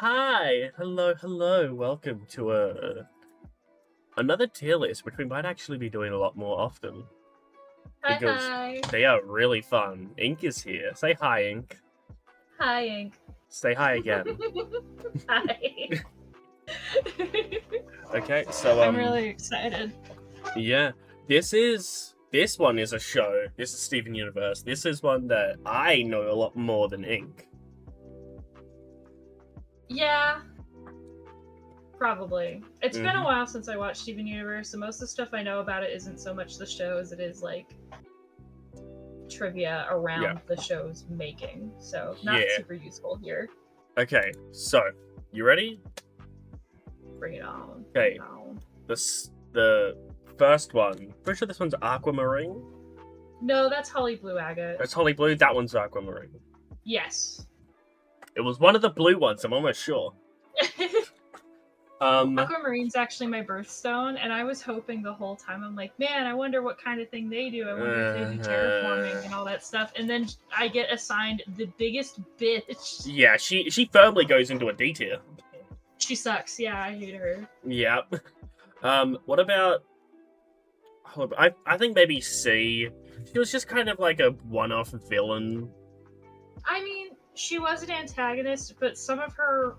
Hi, hello. Welcome to another tier list, which we might actually be doing a lot more often Hi, because hi. they are really fun. Ink is here. Say hi, Ink. Hi, Ink. Say hi again. Hi. Okay, so I'm really excited. yeah, this one is a show. This is Steven Universe. This is one that I know a lot more than Ink. Yeah, probably. It's been a Mhm. while since I watched Steven Universe, so most of the stuff I know about it isn't so much the show as it is like trivia Yeah. around the show's making. So not Yeah. super useful here. Okay, so you ready? Bring it on. Okay. Bring it on. The first one. Pretty sure this one's Aquamarine. No, that's Holly Blue Agate. That's Holly Blue. That one's Aquamarine. Yes. It was one of the blue ones. I'm almost sure. Aquamarine's actually my birthstone, and I was hoping the whole time, I'm like, man, I wonder what kind of thing they do. I wonder if they do terraforming and all that stuff. And then I get assigned the biggest bitch. Yeah, she firmly goes into a D tier. She sucks. Yeah, I hate her. Yep. What about? I think maybe C. She was just kind of like a one-off villain. I mean, she was an antagonist, but some of her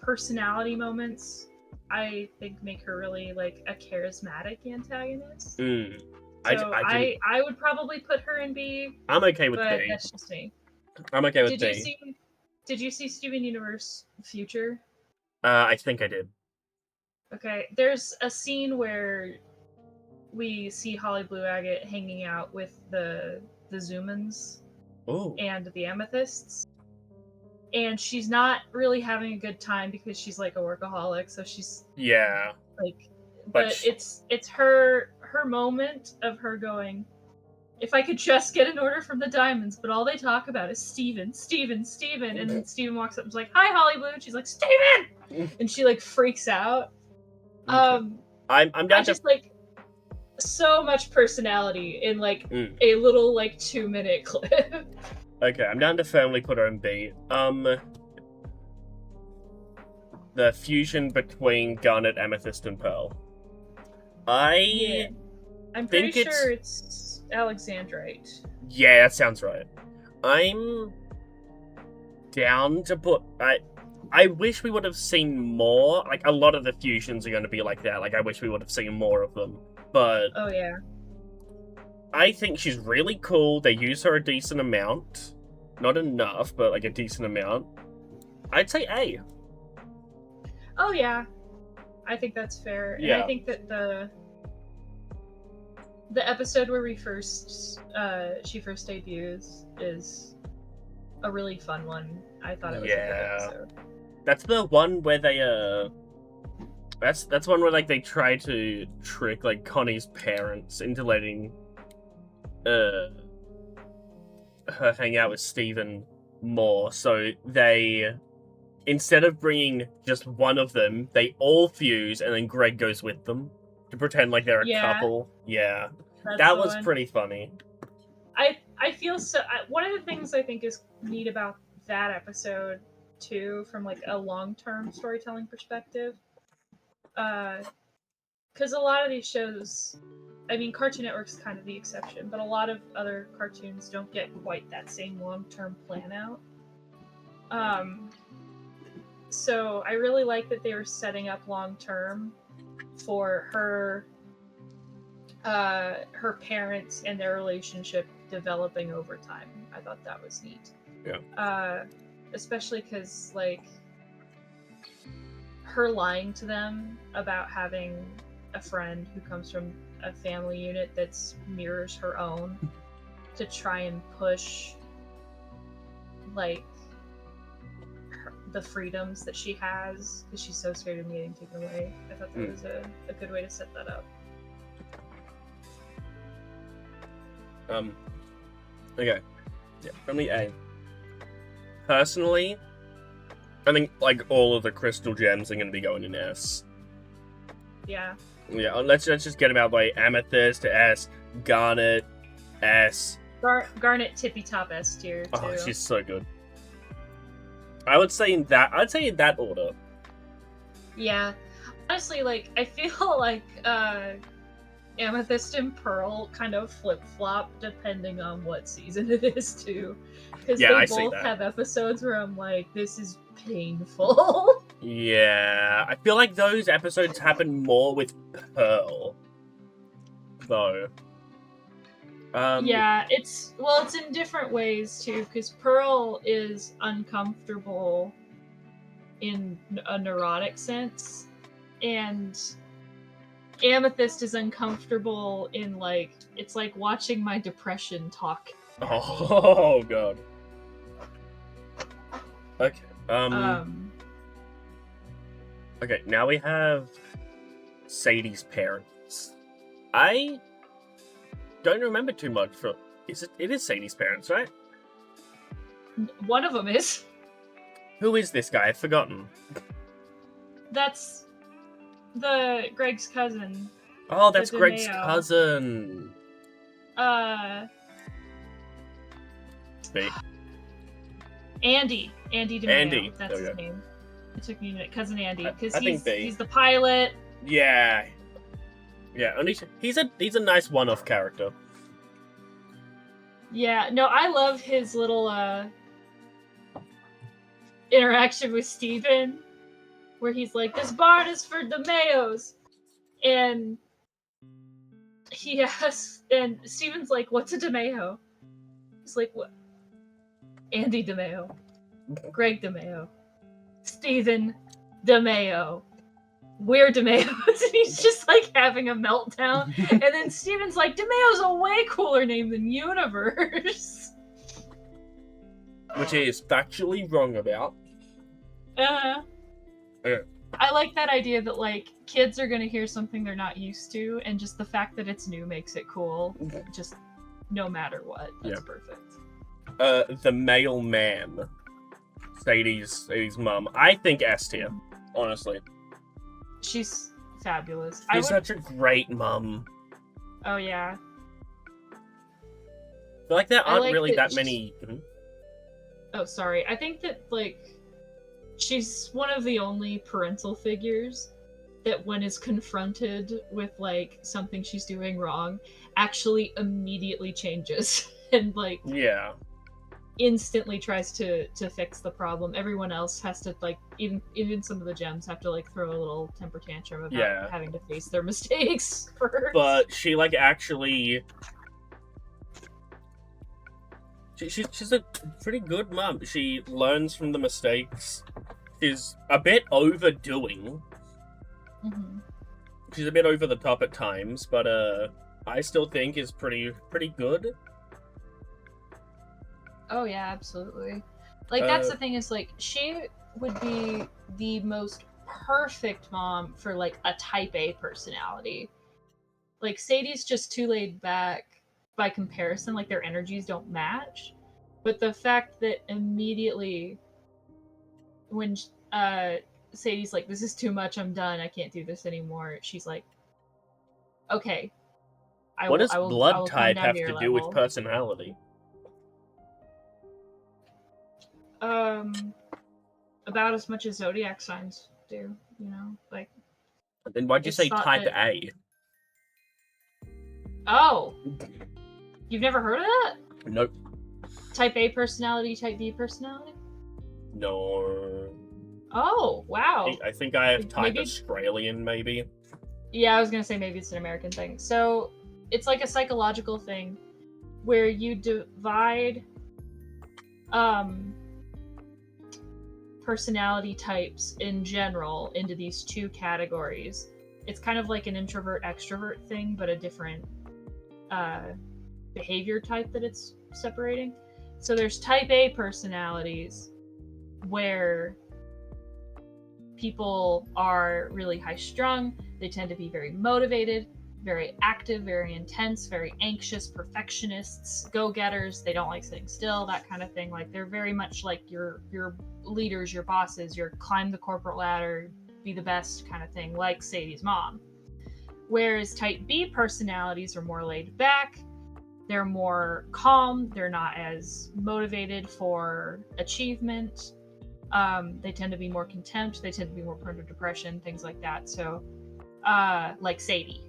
personality moments, I think, make her really like a charismatic antagonist. Mm. So I I would probably put her in B, I'm okay with but B. that's just me. I'm okay with Did you B. see? Did you see Steven Universe Future? I think I did. Okay, there's a scene where we see Holly Blue Agate hanging out with the Zoomans Oh. and the Amethysts, and she's not really having a good time because she's like a workaholic. So she's Yeah. like, But but it's her moment of her going, if I could just get an order from the Diamonds, but all they talk about is Steven. And then Steven walks up and is like, hi, Holly Blue. And she's like, Steven! And she like freaks out. Okay. I'm down I just like so much personality in like Mm. a little like 2-minute clip. Okay, I'm down to firmly put her in B. The fusion between Garnet, Amethyst, and Pearl. Yeah. I'm pretty think sure it's Alexandrite. Yeah, that sounds right. I'm down to put. I wish we would have seen more. Like, a lot of the fusions are going to be like that. Like, I wish we would have seen more of them. But Oh yeah. I think she's really cool. They use her a decent amount. Not enough, but like a decent amount. I'd say A. Oh yeah. I think that's fair. Yeah. And I think that the episode where she first debuts is a really fun one. I thought it was a good episode. That's the one where they that's one where like they try to trick like Connie's parents into letting her hang out with Steven more. So they, instead of bringing just one of them, they all fuse and then Greg goes with them to pretend like they're a couple. Yeah. That was pretty funny. I feel so. One of the things I think is neat about that episode too, from like a long-term storytelling perspective, because a lot of these shows, I mean, Cartoon Network's kind of the exception, but a lot of other cartoons don't get quite that same long-term plan out. So I really like that they were setting up long-term for her parents and their relationship developing over time. I thought that was neat. Yeah. Especially because like her lying to them about having a friend who comes from a family unit that's mirrors her own to try and push like the freedoms that she has because she's so scared of getting taken away. I thought that was a good way to set that up. Okay. Yeah, only A. Personally, I think like all of the crystal gems are going to be going in S. Yeah. Yeah, let's just get them out of the way. Amethyst S, Garnet S. Garnet tippy top S tier too. Oh, she's so good. I'd say in that order. Yeah. Honestly, like, I feel like Amethyst and Pearl kind of flip-flop depending on what season it is, too. Because Yeah, they I see both that. have episodes where I'm like, this is painful. Yeah, I feel like those episodes happen more with Pearl, though. Yeah, it's in different ways, too, because Pearl is uncomfortable in a neurotic sense, and Amethyst is uncomfortable in, like, it's like watching my depression talk. Oh god. Okay. Okay, now we have Sadie's parents. I don't remember too much from. It is Sadie's parents, right? One of them is. Who is this guy? I've forgotten. That's Greg's cousin. Oh, that's the Greg's DeMeo. cousin. Me. Andy DeMeo. Andy. That's his name. It took me a minute. Cousin Andy, because he's the pilot. Yeah. Yeah, and he's a nice one-off character. Yeah, no, I love his little interaction with Steven, where he's like, "This bar is for DeMeos," and he asks, and Steven's like, "What's a DeMeo?" He's like, "What? Andy DeMeo, Greg DeMeo, Steven DeMeo. We're DeMeos," and he's just like having a meltdown. And then Steven's like, "DeMeo's a way cooler name than Universe." Which he is factually wrong about. I like that idea that, like, kids are gonna hear something they're not used to, and just the fact that it's new makes it cool. Just no matter what. That's perfect. The mailman. Sadie's mum. I think S tier, honestly. She's fabulous. She's such a great mum. Oh, yeah. I feel like there aren't really that many... Oh, sorry. I think that, like, she's one of the only parental figures that when is confronted with, like, something she's doing wrong, actually immediately changes. And, like... Yeah. Instantly tries to fix the problem. Everyone else has to, like, even some of the gems have to, like, throw a little temper tantrum about having to face their mistakes first. But she, like, actually... She's a pretty good mum. She learns from the mistakes. She's a bit overdoing. Mm-hmm. She's a bit over the top at times, but I still think is pretty good. Oh yeah, absolutely. Like, that's the thing, is, like, she would be the most perfect mom for, like, a type A personality. Like, Sadie's just too laid back by comparison, like, their energies don't match. But the fact that immediately when Sadie's like, "This is too much, I'm done, I can't do this anymore," she's like, "Okay. What does blood type have to do with personality? About as much as zodiac signs do, you know? Like, then why'd you say type A? Oh! You've never heard of that? Nope. Type A personality, type B personality? No. Oh, wow. I think I have type Australian, maybe. Yeah, I was gonna say maybe it's an American thing. So, it's like a psychological thing where you divide personality types in general into these two categories. It's kind of like an introvert-extrovert thing, but a different behavior type that it's separating. So there's type A personalities where people are really high-strung, they tend to be very motivated, very active, very intense, very anxious, perfectionists, go-getters, they don't like sitting still, that kind of thing. Like, they're very much like your leaders, your bosses, your climb the corporate ladder, be the best kind of thing, like Sadie's mom. Whereas type B personalities are more laid back, they're more calm, they're not as motivated for achievement, They tend to be more contempt. They tend to be more prone to depression, things like that. So, like Sadie.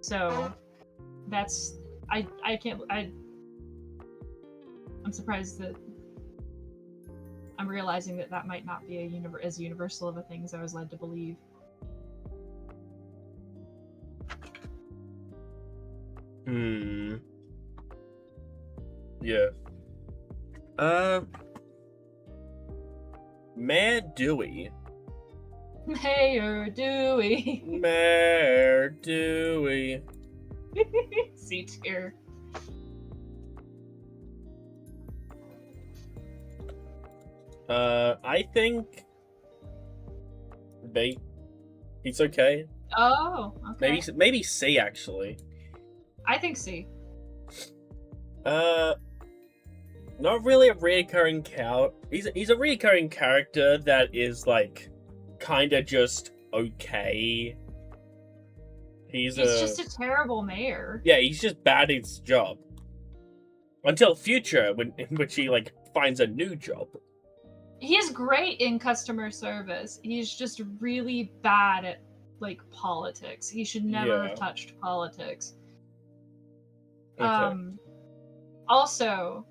So, that's I can't I'm surprised that I'm realizing that that might not be as universal of a thing as I was led to believe. Yeah. Mayor Dewey. Mayor Dewey. Mayor Dewey. C tier. I think B. He's okay. Oh, okay. Maybe C actually. I think C. Not really a reoccurring He's a reoccurring character that is like kind of just okay. He's just a terrible mayor. Yeah, he's just bad at his job. Until future, in which he like finds a new job. He's great in customer service. He's just really bad at like politics. He should never have touched politics. Okay. Also,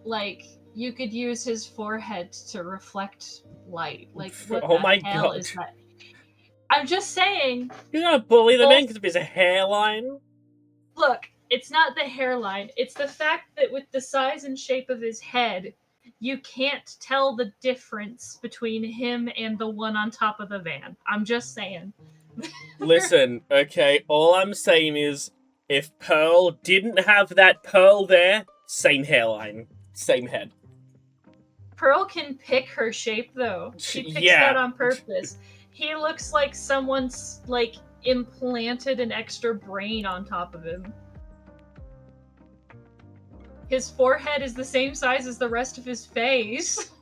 like you could use his forehead to reflect light. Like what the hell is that? I'm just saying. You're gonna bully the man because of his hairline? Look, it's not the hairline. It's the fact that with the size and shape of his head, you can't tell the difference between him and the one on top of the van. I'm just saying. Listen, okay, all I'm saying is if Pearl didn't have that pearl there, same hairline, same head. Pearl can pick her shape though. She picks that on purpose. He looks like someone's like implanted an extra brain on top of him. His forehead is the same size as the rest of his face.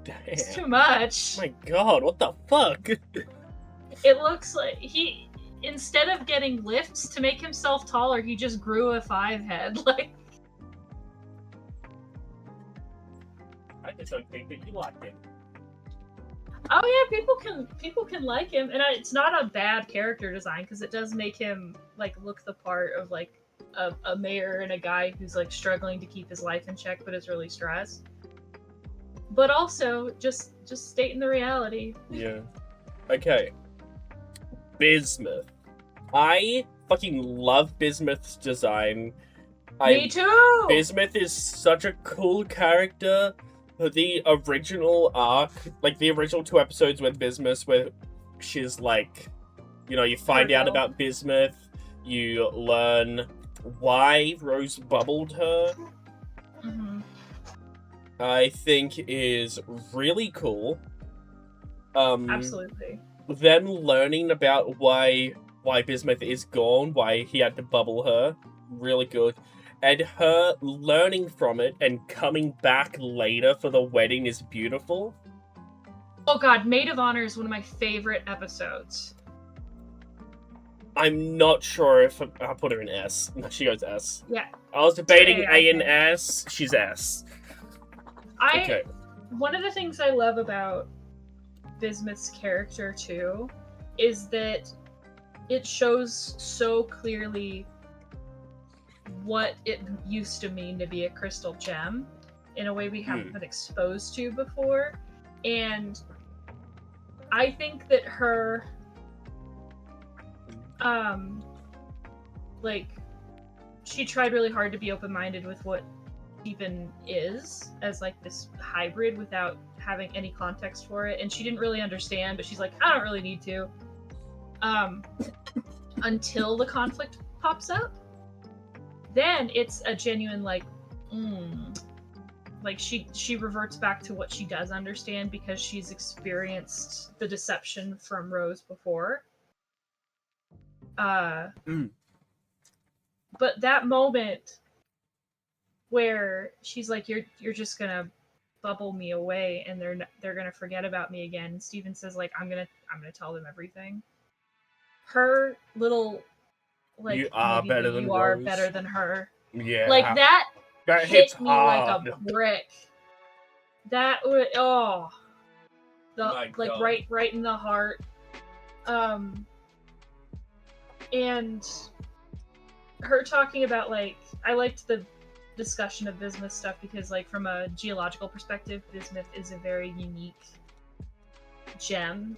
Damn. It's too much. Oh my god, what the fuck? It looks like he, instead of getting lifts to make himself taller, he just grew a 5 head. Like, I just don't think that you like him. Oh yeah, people can like him, and it's not a bad character design because it does make him like look the part of like a mayor and a guy who's like struggling to keep his life in check but is really stressed. But also just stating the reality. Yeah. Okay. Bismuth. I fucking love Bismuth's design. Me too! Bismuth is such a cool character. The original arc, like the original 2 episodes with Bismuth, where she's like, you know, you find out about Bismuth, you learn why Rose bubbled her. Mm-hmm. I think is really cool. Absolutely. Them learning about why Bismuth is gone, why he had to bubble her, really good. And her learning from it and coming back later for the wedding is beautiful. Oh god, Maid of Honor is one of my favorite episodes. I'm not sure if I'll put her in S. No, she goes S. Yeah. I was debating A and S. She's S. Okay. One of the things I love about Bismuth's character too is that it shows so clearly what it used to mean to be a crystal gem in a way we haven't been exposed to before. And I think that her like she tried really hard to be open-minded with what even is as like this hybrid without having any context for it, and she didn't really understand, but she's like, I don't really need to until the conflict pops up. Then it's a genuine like like she reverts back to what she does understand because she's experienced the deception from Rose before. But that moment where she's like, you're just gonna bubble me away and they're gonna forget about me again, and Steven says like, I'm gonna tell them everything. Her little like, you are better than are Rose. better than her. Yeah. Like that hit me hard. Like a brick. That would My like God. right in the heart. And her talking about like I liked the discussion of bismuth stuff because like from a geological perspective, bismuth is a very unique gem,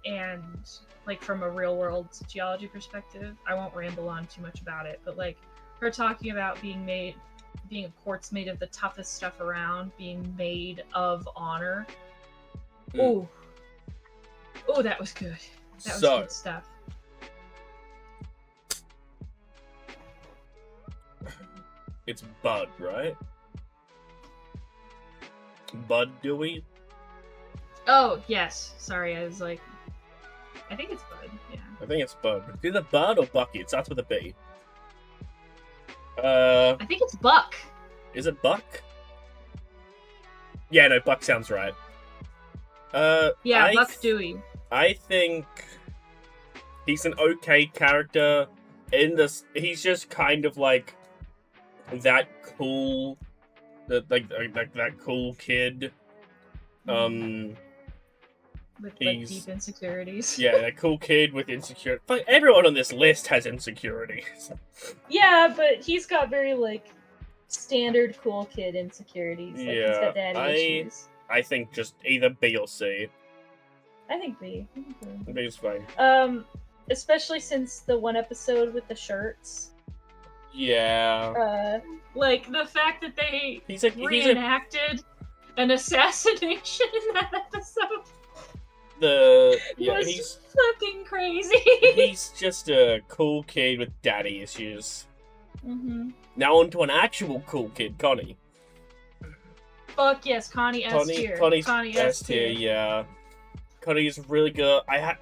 and like from a real world geology perspective, I won't ramble on too much about it, but like her talking about being a quartz made of the toughest stuff around, being made of honor. Oh, that was good. That was good stuff. It's Bud, right? Bud Dewey? Oh, yes. Sorry, I was like... I think it's Bud, yeah. I think it's Bud. It's either Bud or Bucky. It starts with a B. I think it's Buck. Is it Buck? Yeah, no, Buck sounds right. Yeah, Buck Dewey. I think he's an okay character in this. He's just kind of like that cool, that cool kid. With like deep insecurities. Yeah, a cool kid with insecurity. But everyone on this list has insecurities. Yeah, but he's got very like standard cool kid insecurities. Like, yeah, he's got daddy issues. I think just either B or C. I think B. B is fine. Especially since the one episode with the shirts. Yeah. Like the fact that they reenacted an assassination in that episode. He's fucking crazy. He's just a cool kid with daddy issues. Mm-hmm. Now on to an actual cool kid, Connie. Fuck yes, Connie S tier. Connie S tier, yeah. Connie's really good. I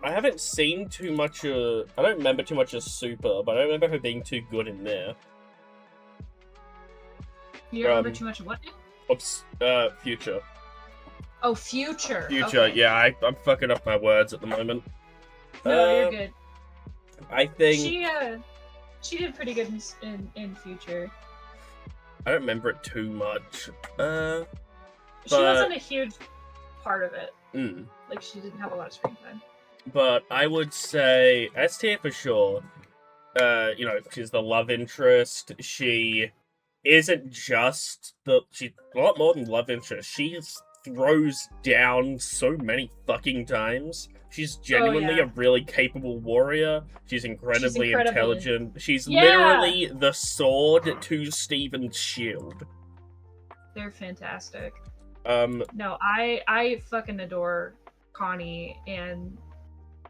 haven't seen too much I don't remember too much of Super, but I don't remember her being too good in there. You don't remember too much of what? Future. Oh, Future. Future, okay. Yeah, I'm fucking up my words at the moment. No, you're good. I think she did pretty good in Future. I don't remember it too much. She wasn't a huge part of it. Mm. Like, she didn't have a lot of screen time. But I would say S tier for sure. She's the love interest. She isn't just she's a lot more than love interest. She throws down so many fucking times. She's genuinely a really capable warrior. She's incredibly intelligent. She's literally the sword to Steven's shield. They're fantastic. No, I fucking adore Connie and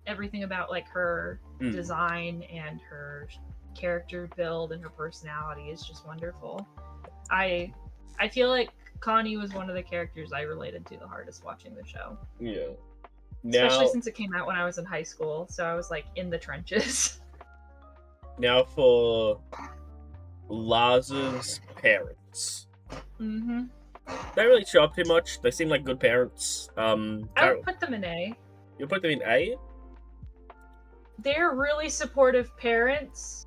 everything about like her design and her character build and her personality is just wonderful. I feel like Connie was one of the characters I related to the hardest watching the show. Yeah. Especially since it came out when I was in high school, so I was like in the trenches. Now for Lars's parents. Mm-hmm. They don't really show up too much. They seem like good parents. I would put them in A. You'll put them in A? They're really supportive parents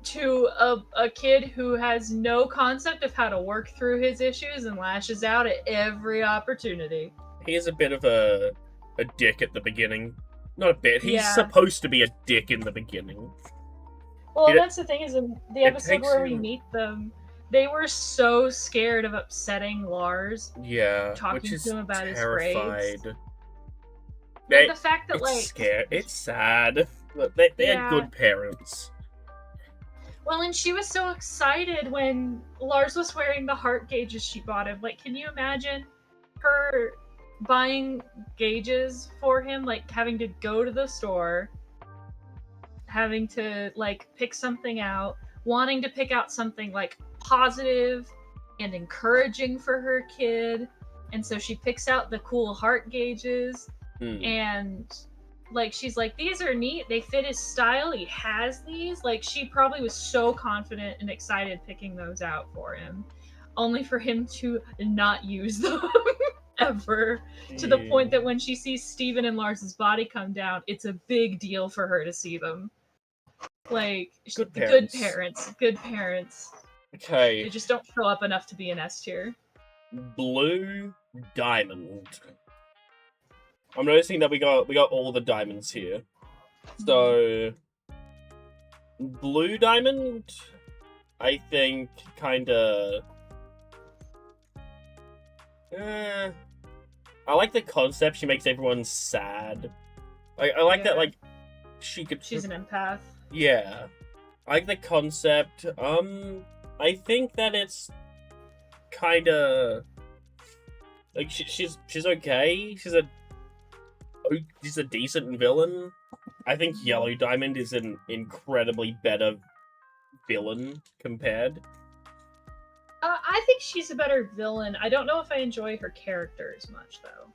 to a kid who has no concept of how to work through his issues and lashes out at every opportunity. He's a bit of a dick at the beginning. Not a bit. He's supposed to be a dick in the beginning. Well, that's the thing is in the episode where we meet them, they were so scared of upsetting Lars. Yeah, talking to him about terrified. His grades. The fact that it's sad. They had good parents. Well, and she was so excited when Lars was wearing the heart gauges she bought him. Like, can you imagine her buying gauges for him, like having to go to the store, having to like pick something out, wanting to pick out something like positive and encouraging for her kid, and so she picks out the cool heart gauges and like she's like, these are neat, they fit his style, he has these. Like, she probably was so confident and excited picking those out for him, only for him to not use them ever, to the point that when she sees Steven and Lars's body come down, it's a big deal for her to see them. Like, good parents. Okay. They just don't show up enough to be an S tier. Blue Diamond. I'm noticing that we got all the diamonds here. So Blue Diamond, I think, kinda. I like the concept. She makes everyone sad. I like that. Like she could. She's an empath. Yeah, I like the concept. I think that it's kinda like she's okay. She's a decent villain. I think Yellow Diamond is an incredibly better villain compared. I think she's a better villain. I don't know if I enjoy her character as much, though.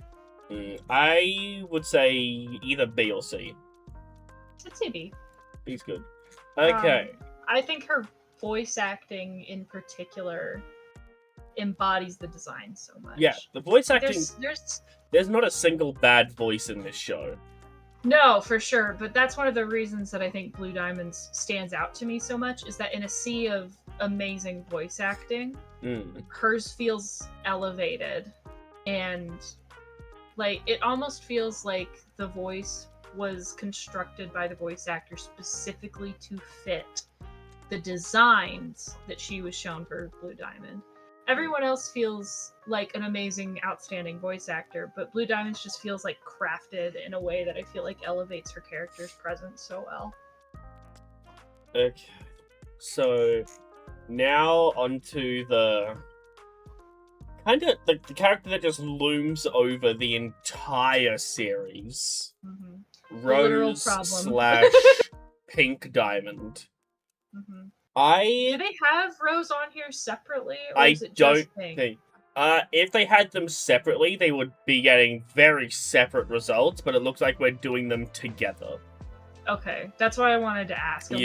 I would say either B or C. I'd say B. B's good. Okay. I think her voice acting in particular embodies the design so much. Yeah, the voice acting. There's not a single bad voice in this show. No, for sure. But that's one of the reasons that I think Blue Diamonds stands out to me so much, is that in a sea of amazing voice acting, hers feels elevated. And like it almost feels like the voice was constructed by the voice actor specifically to fit the designs that she was shown for Blue Diamond. Everyone else feels like an amazing, outstanding voice actor, but Blue Diamonds just feels like crafted in a way that I feel like elevates her character's presence so well. Okay, so now onto the kind of the character that just looms over the entire series. Rose / Pink Diamond. Do they have Rose on here separately, or I is it just Pink? Think. If they had them separately, they would be getting very separate results, but it looks like we're doing them together. Okay, that's why I wanted to ask. Like,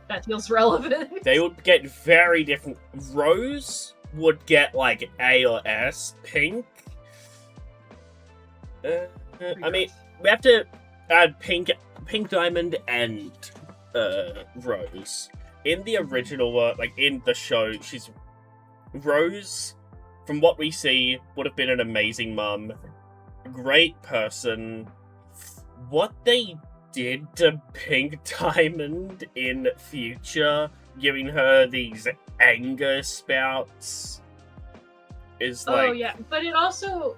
that feels relevant. They would get very different. Rose would get like A or S. Pink. I mean, we have to add Pink Diamond, and Rose. In the original work, like in the show, Rose, from what we see, would have been an amazing mum, great person. What they did to Pink Diamond in future, giving her these anger spouts, is like... Oh yeah, but it also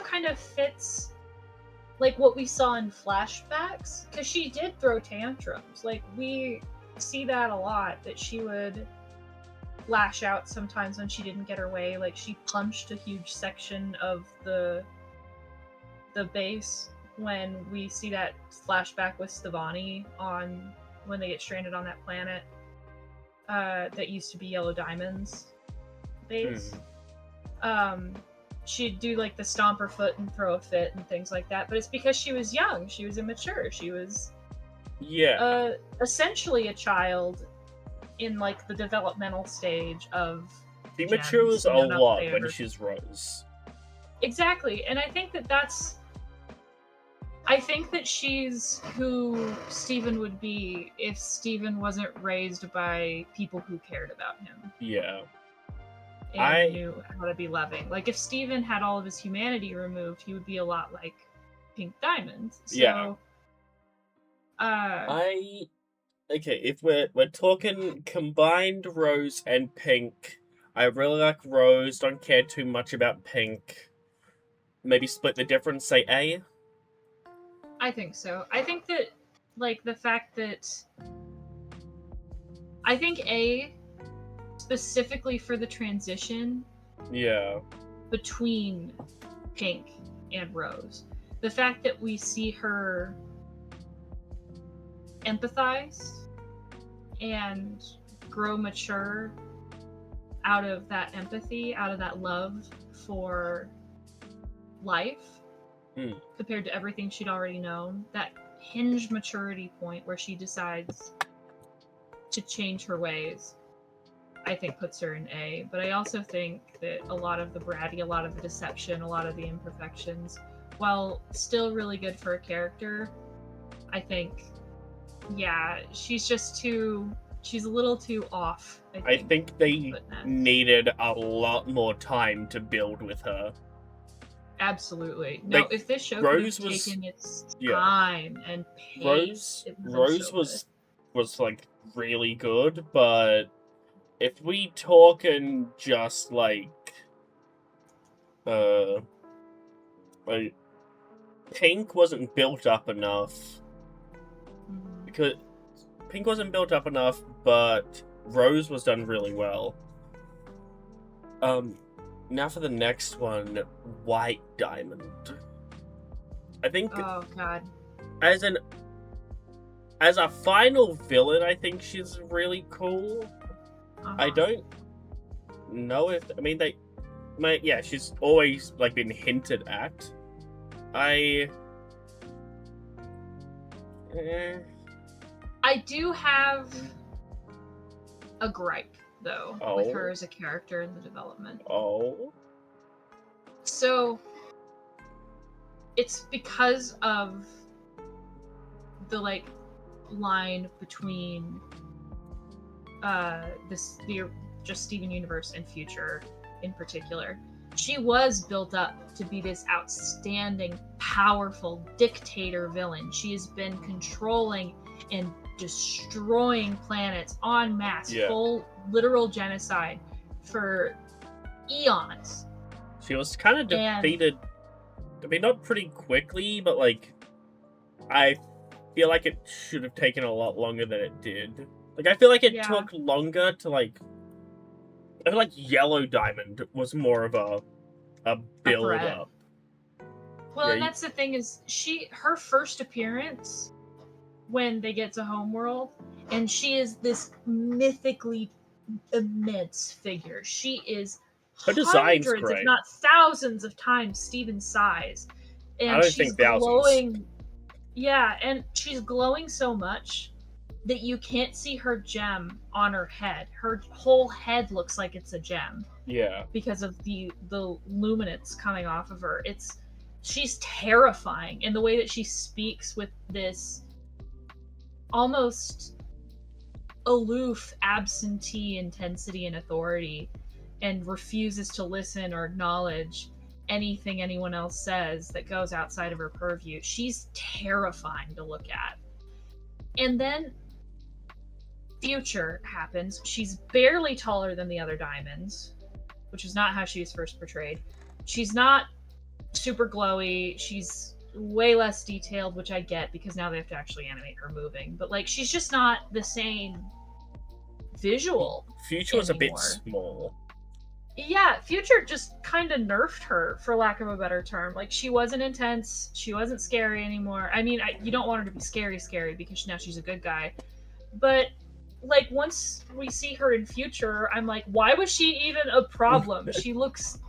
kind of fits like what we saw in flashbacks, because she did throw tantrums. Like, we see that a lot, that she would lash out sometimes when she didn't get her way. Like, she punched a huge section of the base when we see that flashback with Stevani on when they get stranded on that planet that used to be Yellow Diamond's base. She'd do like the stomp her foot and throw a fit and things like that, but it's because she was young, she was immature, she was essentially a child in like the developmental stage of she matures a lot when she's Rose. Exactly, and I think that she's who Steven would be if Steven wasn't raised by people who cared about him. Yeah. And knew how to be loving. Like, if Steven had all of his humanity removed, he would be a lot like Pink Diamond. So, yeah. Okay, if we're talking combined Rose and Pink, I really like Rose, don't care too much about Pink. Maybe split the difference, say A? I think so. I think that, like, the fact that... I think A, specifically for the transition between Pink and Rose. The fact that we see her empathize and grow mature out of that empathy, out of that love for life, compared to everything she'd already known. That hinged maturity point where she decides to change her ways, I think puts her in A. But I also think that a lot of the bratty, a lot of the deception, a lot of the imperfections, while still really good for a character, I think, yeah, she's just too She's a little too off, I think they but then- needed a lot more time to build with her. Absolutely. No, Like, if this show Rose could have was- taken its yeah. time and pace, it would have been so was like really good, but if we talk and just like Pink wasn't built up enough good. because Pink wasn't built up enough, but Rose was done really well. Now for the next one, White Diamond. I think Oh god. as a final villain, I think she's really cool. I don't know if she's always like been hinted at. I do have a gripe though with her as a character in the development. Oh. So it's because of the like line between just Steven Universe and Future in particular. She was built up to be this outstanding, powerful dictator villain. She has been controlling and destroying planets en masse, full literal genocide for eons. She was kind of defeated. I mean, not pretty quickly, but like, I feel like it should have taken a lot longer than it did. Like, I feel like it took longer to like. I feel like Yellow Diamond was more of a build up. Well, and that's the thing is her first appearance when they get to Homeworld, and she is this mythically immense figure. She is her design's hundreds, great, if not thousands, of times Steven's size, and I don't she's think thousands. glowing. Yeah, and she's glowing so much that you can't see her gem on her head. Her whole head looks like it's a gem. Yeah. Because of the luminance coming off of her. She's terrifying in the way that she speaks with this almost aloof, absentee intensity and authority, and refuses to listen or acknowledge anything anyone else says that goes outside of her purview. She's terrifying to look at. And then Future happens. She's barely taller than the other diamonds, which is not how she was first portrayed. She's not super glowy. She's way less detailed, which I get because now they have to actually animate her moving. But like, she's just not the same visual. Future was a bit small. Yeah, Future just kind of nerfed her, for lack of a better term. Like, she wasn't intense. She wasn't scary anymore. I mean, you don't want her to be scary because now she's a good guy. But like, once we see her in Future, I'm like, why was she even a problem? She looks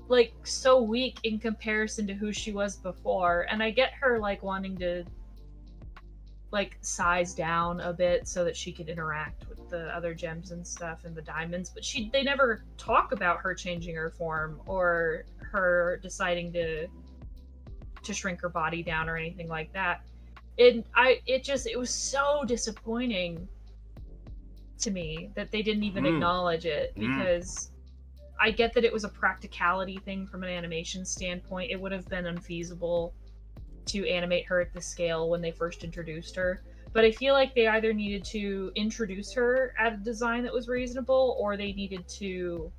like so weak in comparison to who she was before. And I get her like wanting to like size down a bit so that she could interact with the other gems and stuff and the diamonds, but they never talk about her changing her form or her deciding to shrink her body down or anything like that. It was so disappointing to me that they didn't even acknowledge it, because I get that it was a practicality thing from an animation standpoint. It would have been unfeasible to animate her at the scale when they first introduced her. But I feel like they either needed to introduce her at a design that was reasonable, or they needed to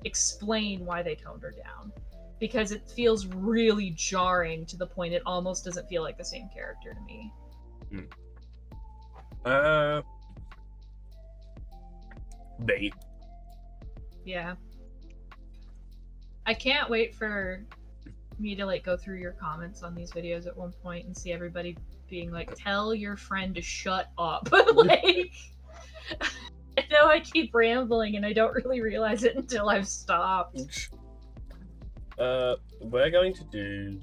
explain why they toned her down. Because it feels really jarring to the point it almost doesn't feel like the same character to me. Bait. Yeah. I can't wait for me to like go through your comments on these videos at one point and see everybody being like, tell your friend to shut up. Like, I know I keep rambling and I don't really realize it until I've stopped. We're going to do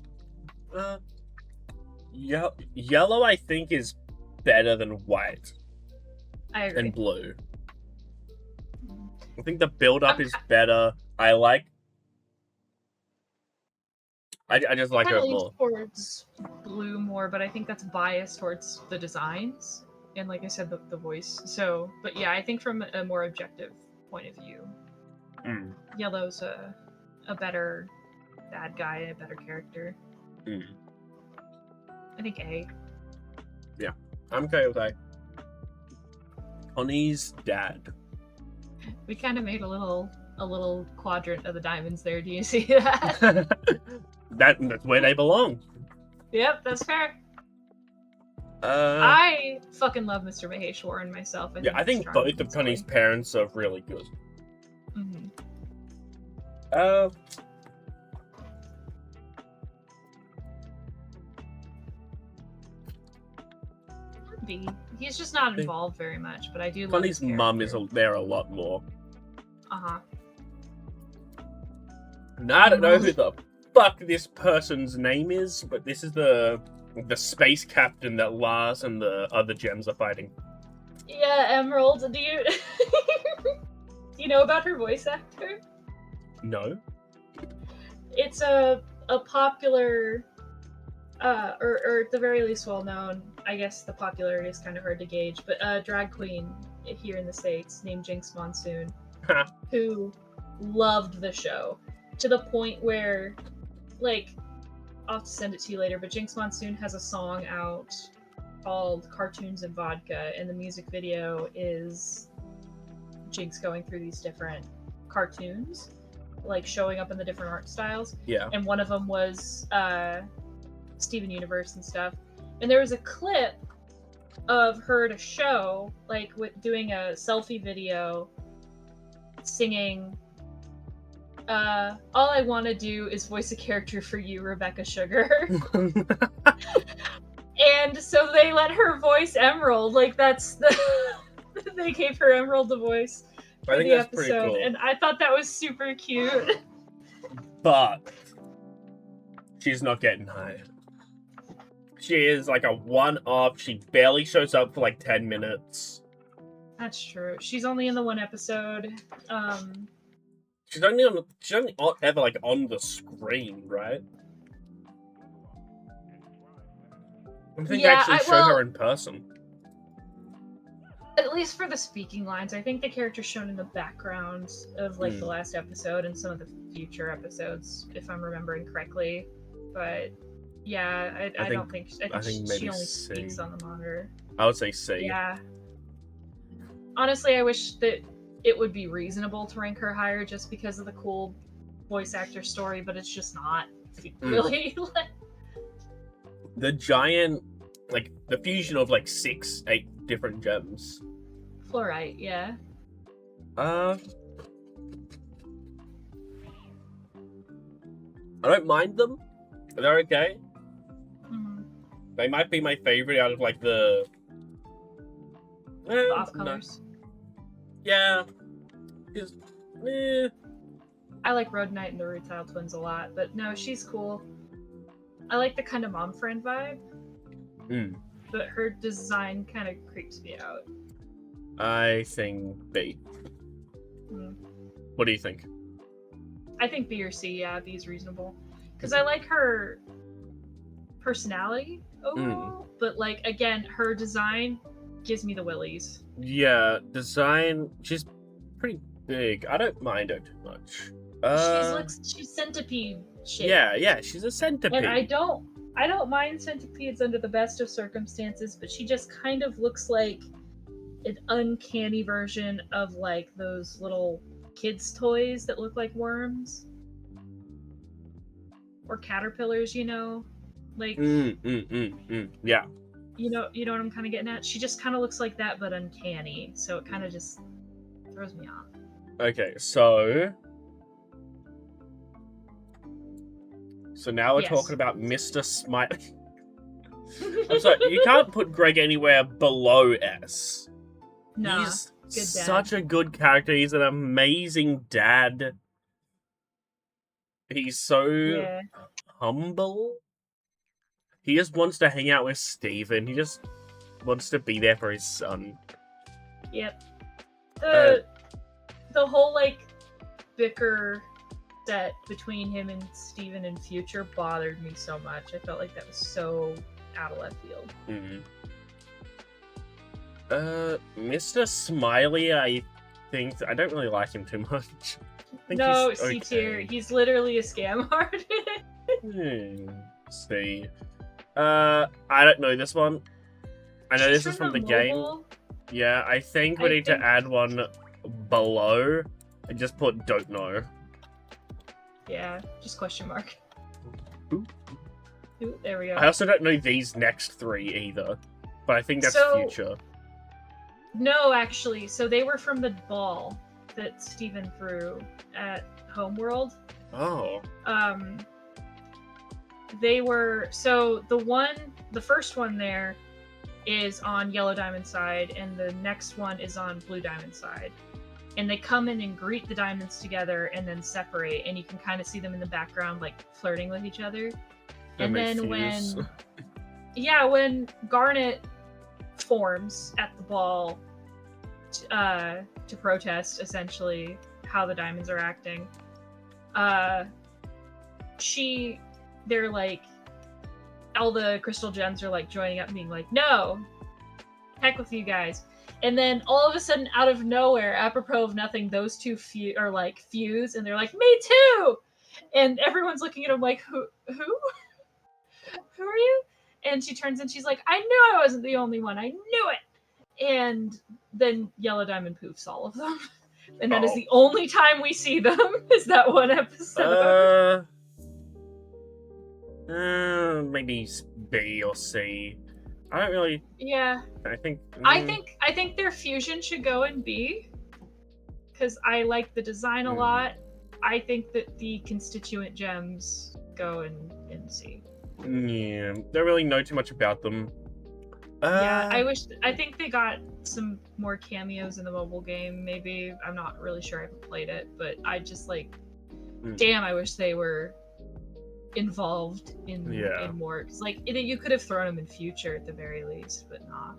yellow, I think, is better than white. I agree. And blue. I think the build-up is better. I just like her more. Towards blue more, but I think that's biased towards the designs. and like I said, the voice. So, but yeah, I think from a more objective point of view, Yellow's a better bad guy, a better character. I think A. Yeah, I'm okay with A. Connie's dad. We kind of made a little quadrant of the diamonds there. Do you see that? That's where they belong. Yep, that's fair. I fucking love Mr. Maheshwaran myself. I think both of Connie's parents are really good. B. He's just not involved very much, but I do love Connie's mum is there a lot more. Now, I don't know who the fuck this person's name is, but this is the space captain that Lars and the other gems are fighting. Yeah, Emerald. Do you do you know about her voice actor? No. It's a popular, or at the very least well known. I guess the popularity is kind of hard to gauge, but a drag queen here in the States named Jinx Monsoon, who loved the show to the point where, like, I'll have to send it to you later, but Jinx Monsoon has a song out called Cartoons and Vodka, and the music video is Jinx going through these different cartoons, like showing up in the different art styles. Yeah. And one of them was Steven Universe and stuff. And there was a clip of her at a show, like doing a selfie video, singing, all I want to do is voice a character for you, Rebecca Sugar. And so they let her voice Emerald. Like, that's the... they gave her Emerald the voice for the episode. Pretty cool. And I thought that was super cute. But she's not getting hired. She is like a one-off. She barely shows up for like 10 minutes. That's true. She's only in the one episode. She's only ever like on the screen, right? I think they actually show her in person. At least for the speaking lines, I think the character's shown in the background of like the last episode and some of the future episodes, if I'm remembering correctly. But yeah, I don't think I think she only speaks on the monitor. I would say C. Yeah. Honestly, I wish that it would be reasonable to rank her higher just because of the cool voice actor story, but it's just not really. The giant, like the fusion of like 6-8 different gems. Fluorite, yeah. I don't mind them. They're okay. They might be my favorite out of like the off colors. No. Yeah. I like Rhodonite and the Rutile twins a lot, but no, she's cool. I like the kind of mom friend vibe. But her design kind of creeps me out. I think B. What do you think? I think B or C, yeah, B is reasonable. Because I like her personality overall, but like, again, her design gives me the willies. Yeah, design, she's pretty big. I don't mind her too much. She's centipede shaped. Yeah, she's a centipede. And I don't mind centipedes under the best of circumstances, but she just kind of looks like an uncanny version of like those little kids' toys that look like worms. Or caterpillars, you know? Like yeah. You know what I'm kind of getting at? She just kind of looks like that, but uncanny. So it kind of just throws me off. Okay, so now we're talking about Mr. Smiley. I'm sorry, you can't put Greg anywhere below S. No, he's such a good character. He's an amazing dad. He's so humble. He just wants to hang out with Steven. He just wants to be there for his son. Yep. The whole, like, bicker set between him and Steven in Future bothered me so much. I felt like that was so out of left field. Mr. Smiley, I think I don't really like him too much. I think No, he's C tier. okay. He's literally a scam artist. See. I don't know this one. I know She's this is from the the game. mobile. Yeah, I think we need to add one below and just put don't know. Yeah, just question mark. Ooh. Ooh, there we go. I also don't know these next three either, but I think that's future. No, actually, so they were from the ball that Steven threw at Homeworld. Oh. They were the first one there is on Yellow Diamond side, and the next one is on Blue Diamond side. And they come in and greet the diamonds together and then separate, and you can kind of see them in the background, like flirting with each other. And then when Garnet forms at the ball to protest essentially how the diamonds are acting, they're like, all the crystal gems are like joining up and being like, no, heck with you guys. And then all of a sudden, out of nowhere, apropos of nothing, those two are like fuse, and they're like, me too. And everyone's looking at them like, who are you? And she turns and she's like, I knew I wasn't the only one. I knew it. And then Yellow Diamond poofs all of them. And that is the only time we see them, is that one episode. Maybe B or C. I don't really. Yeah. I think. I think their fusion should go in B, because I like the design a lot. I think that the constituent gems go in C. Yeah, don't really know too much about them. Yeah, I think they got some more cameos in the mobile game. Maybe I'm not really sure. I haven't played it, but I just like, damn, I wish they were involved in more. Cause like you could have thrown them in future at the very least, but nah,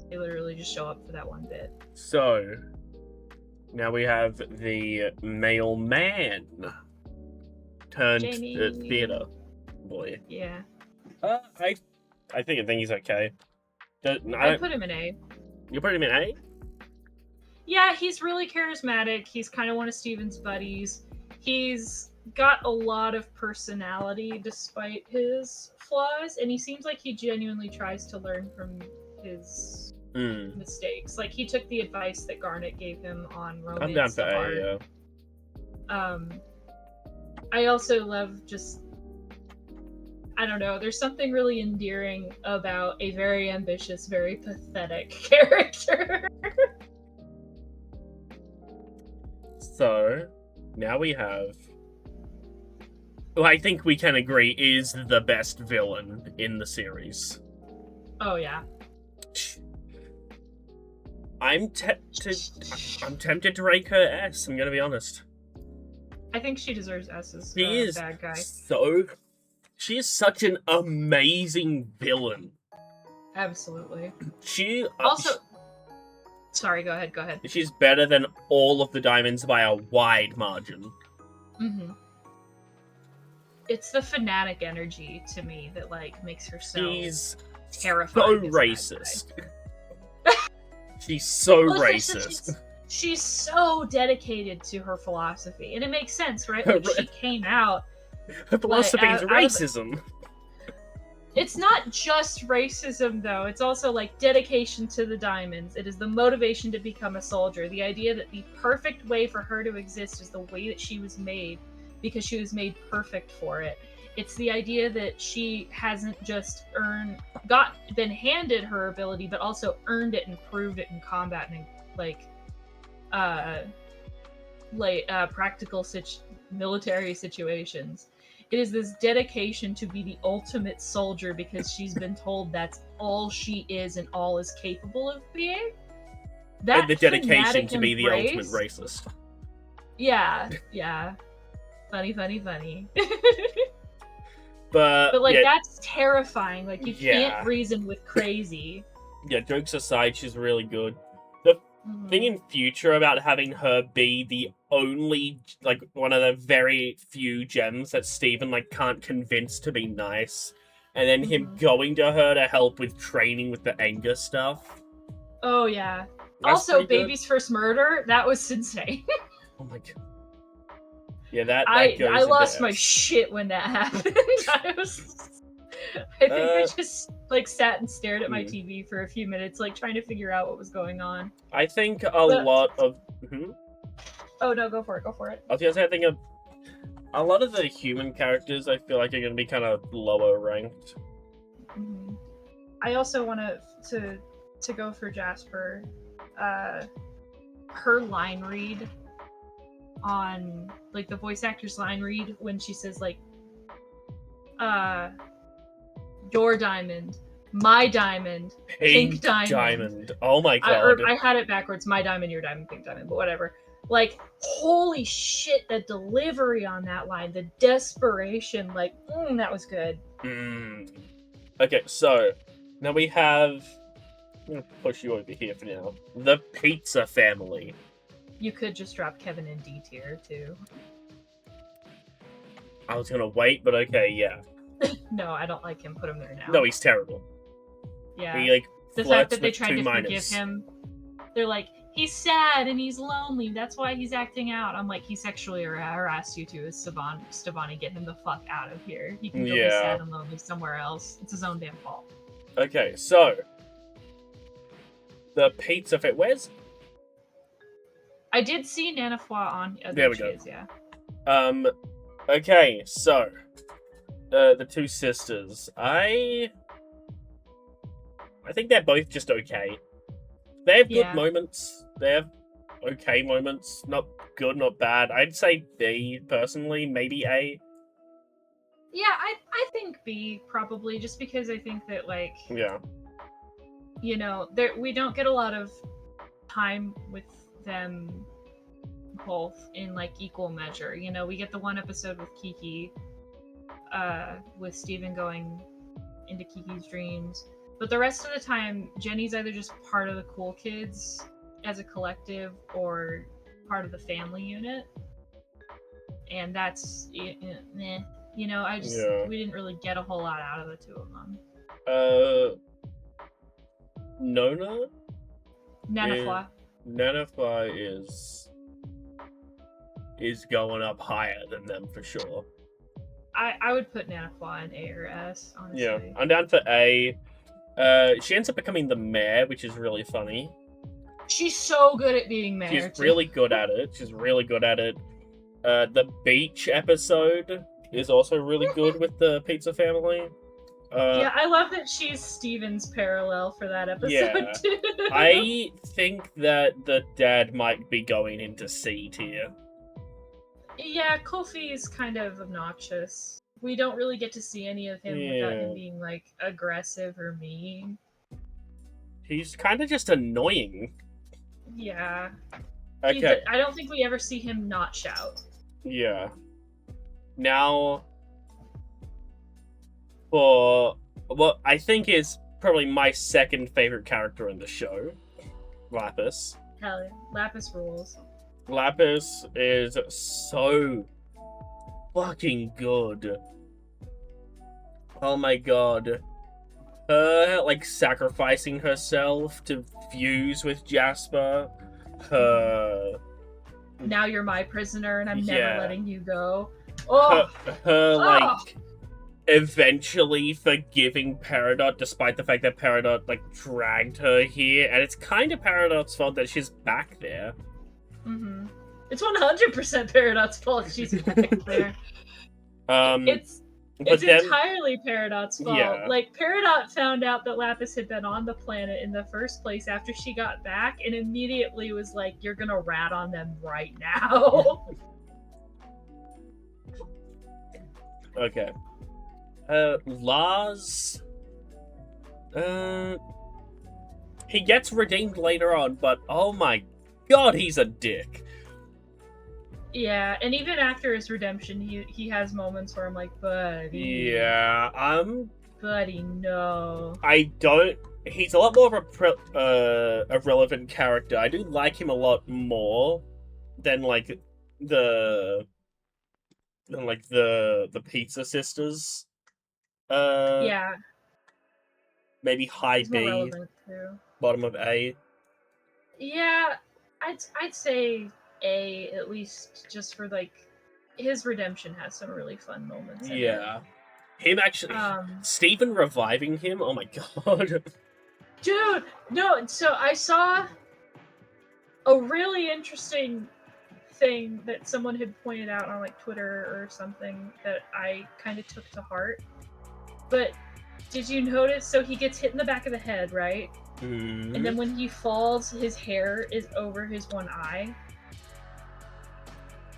they literally just show up for that one bit. So now we have the mailman turned theater boy. Yeah. I think he's okay. I put him in A. You put him in A? Yeah, he's really charismatic. He's kind of one of Steven's buddies. He's got a lot of personality despite his flaws, and he seems like he genuinely tries to learn from his mistakes. Like, he took the advice that Garnet gave him on romance. I'm down for A, yeah. I also love just, I don't know, there's something really endearing about a very ambitious, very pathetic character. So, now we have, who I think we can agree is the best villain in the series. Oh, yeah. I'm tempted to rate her S, I'm gonna be honest. I think she deserves S as a bad guy. She is such an amazing villain. Absolutely. Sorry, go ahead. She's better than all of the diamonds by a wide margin. Mm-hmm. It's the fanatic energy to me that like makes her so terrifying. So racist. She's so racist. She's so dedicated to her philosophy, and it makes sense, right? Like, she came out. Her philosophy is racism. It's not just racism, though. It's also like dedication to the diamonds. It is the motivation to become a soldier. The idea that the perfect way for her to exist is the way that she was made, because she was made perfect for it. It's the idea that she hasn't just been handed her ability, but also earned it and proved it in combat and practical military situations. It is this dedication to be the ultimate soldier because she's been told that's all she is and all is capable of being. And the dedication to be the ultimate racist. Yeah. Funny. But that's terrifying. Like, you can't reason with crazy. Yeah, jokes aside, she's really good. The thing in future about having her be the only, like, one of the very few gems that Steven, like, can't convince to be nice, and then him going to her to help with training with the anger stuff. Oh yeah. That's Also, pretty good. baby's first murder. That was insane. Oh my god. Yeah, that I goes into lost my S. shit when that happened. I think I just like sat and stared at my TV for a few minutes, like trying to figure out what was going on. I think a lot of. Oh no, go for it. Go for it. I was gonna say, I think a lot of the human characters, I feel like, are gonna be kind of lower ranked. Mm-hmm. I also want to go for Jasper. Her line read on like the voice actor's line read when she says like, your diamond, my diamond, pink diamond. Oh my god. I had it backwards. My diamond, your diamond, pink diamond, but whatever. Like, holy shit, the delivery on that line, the desperation, like, that was good. Okay, so now we have. I'm gonna push you over here for now. The Pizza Family. You could just drop Kevin in D tier too. I was gonna wait, but okay, yeah. No, I don't like him. Put him there now. No, he's terrible. Yeah. He the fact that they tried to forgive him. They're like, he's sad and he's lonely. That's why he's acting out. I'm like, he sexually harassed you too. Is Stevani, get him the fuck out of here. He can go be sad and lonely somewhere else. It's his own damn fault. Okay, so the Pizza Family. Where's? I did see Nana Fwa on. There we go. Is, yeah. Okay, so the two sisters. I think they're both just okay. They have good moments. They have okay moments. Not good, not bad. I'd say B personally, maybe A. Yeah, I think B probably, just because I think that like you know, we don't get a lot of time with them both in like equal measure. You know, we get the one episode with Kiki, with Steven going into Kiki's dreams. But the rest of the time, Jenny's either just part of the cool kids as a collective or part of the family unit. And that's, meh. You know, we didn't really get a whole lot out of the two of them. Nona? Nana Fwa is going up higher than them for sure. I would put Nana Fwa in A or S, honestly. Yeah, I'm down for A. She ends up becoming the mayor, which is really funny. She's so good at being mayor. She's really good at it. The beach episode is also really good with the Pizza Family. Yeah, I love that she's Steven's parallel for that episode. Yeah, too. I think that the dad might be going into C tier. Yeah, Kofi is kind of obnoxious. We don't really get to see any of him without him being like aggressive or mean. He's kind of just annoying. Yeah. Okay. I don't think we ever see him not shout. Yeah. Now, for what I think is probably my second favorite character in the show, Lapis. Hell yeah. Lapis rules. Lapis is so fucking good. Oh my god. Her, like, sacrificing herself to fuse with Jasper. Her... Now you're my prisoner and I'm never letting you go. Oh! Her like, eventually forgiving Peridot despite the fact that Peridot, like, dragged her here. And it's kind of Peridot's fault that she's back there. Mm-hmm. It's 100% Peridot's fault she's back there. It's entirely Peridot's fault. Yeah. Like, Peridot found out that Lapis had been on the planet in the first place after she got back and immediately was like, you're gonna rat on them right now. Okay. Lars... he gets redeemed later on, but oh my god, he's a dick. Yeah, and even after his redemption, he has moments where I'm like, buddy. Yeah, Buddy, no. He's a lot more of a relevant character. I do like him a lot more than the Pizza Sisters. Yeah. Maybe high He's B, more relevant too. bottom of A. Yeah, I'd say A, at least just for like his redemption has some really fun moments in it. Yeah. Him actually, Um, Stephen reviving him. Oh my god. dude, no. So I saw a really interesting thing that someone had pointed out on like Twitter or something that I kind of took to heart. But did you notice? So he gets hit in the back of the head, right? And then when he falls, his hair is over his one eye.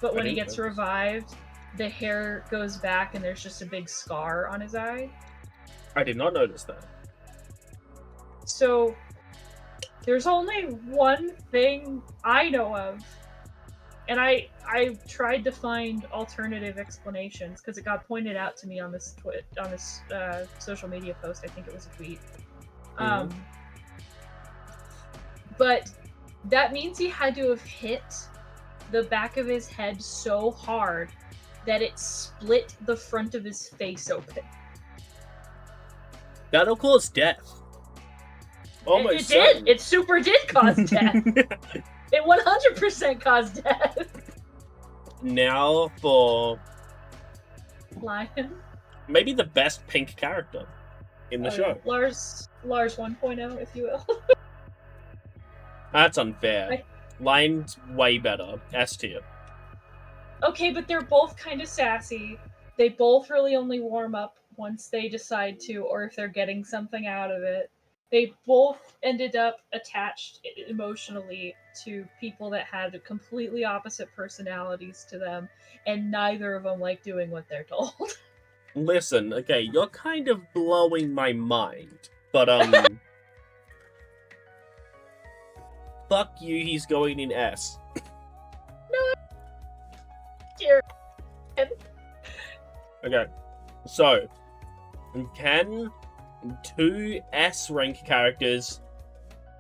But when he gets revived, the hair goes back and there's just a big scar on his eye. I did not notice that. So there's only one thing I know of, and I tried to find alternative explanations because it got pointed out to me on this social media post. I think it was a tweet. But that means he had to have hit the back of his head so hard that it split the front of his face open. That'll cause death. It did. It super did cause death. It 100% caused death. Now for Lion. maybe the best pink character in the show. Lars 1.0, if you will. That's unfair. Lion's way better. S tier. Okay, but they're both kind of sassy. They both really only warm up once they decide to, or if they're getting something out of it. They both ended up attached emotionally to people that had completely opposite personalities to them, and neither of them like doing what they're told. Listen, okay, you're kind of blowing my mind, but fuck you, he's going in S. No, dear. Okay, so can 2 S rank characters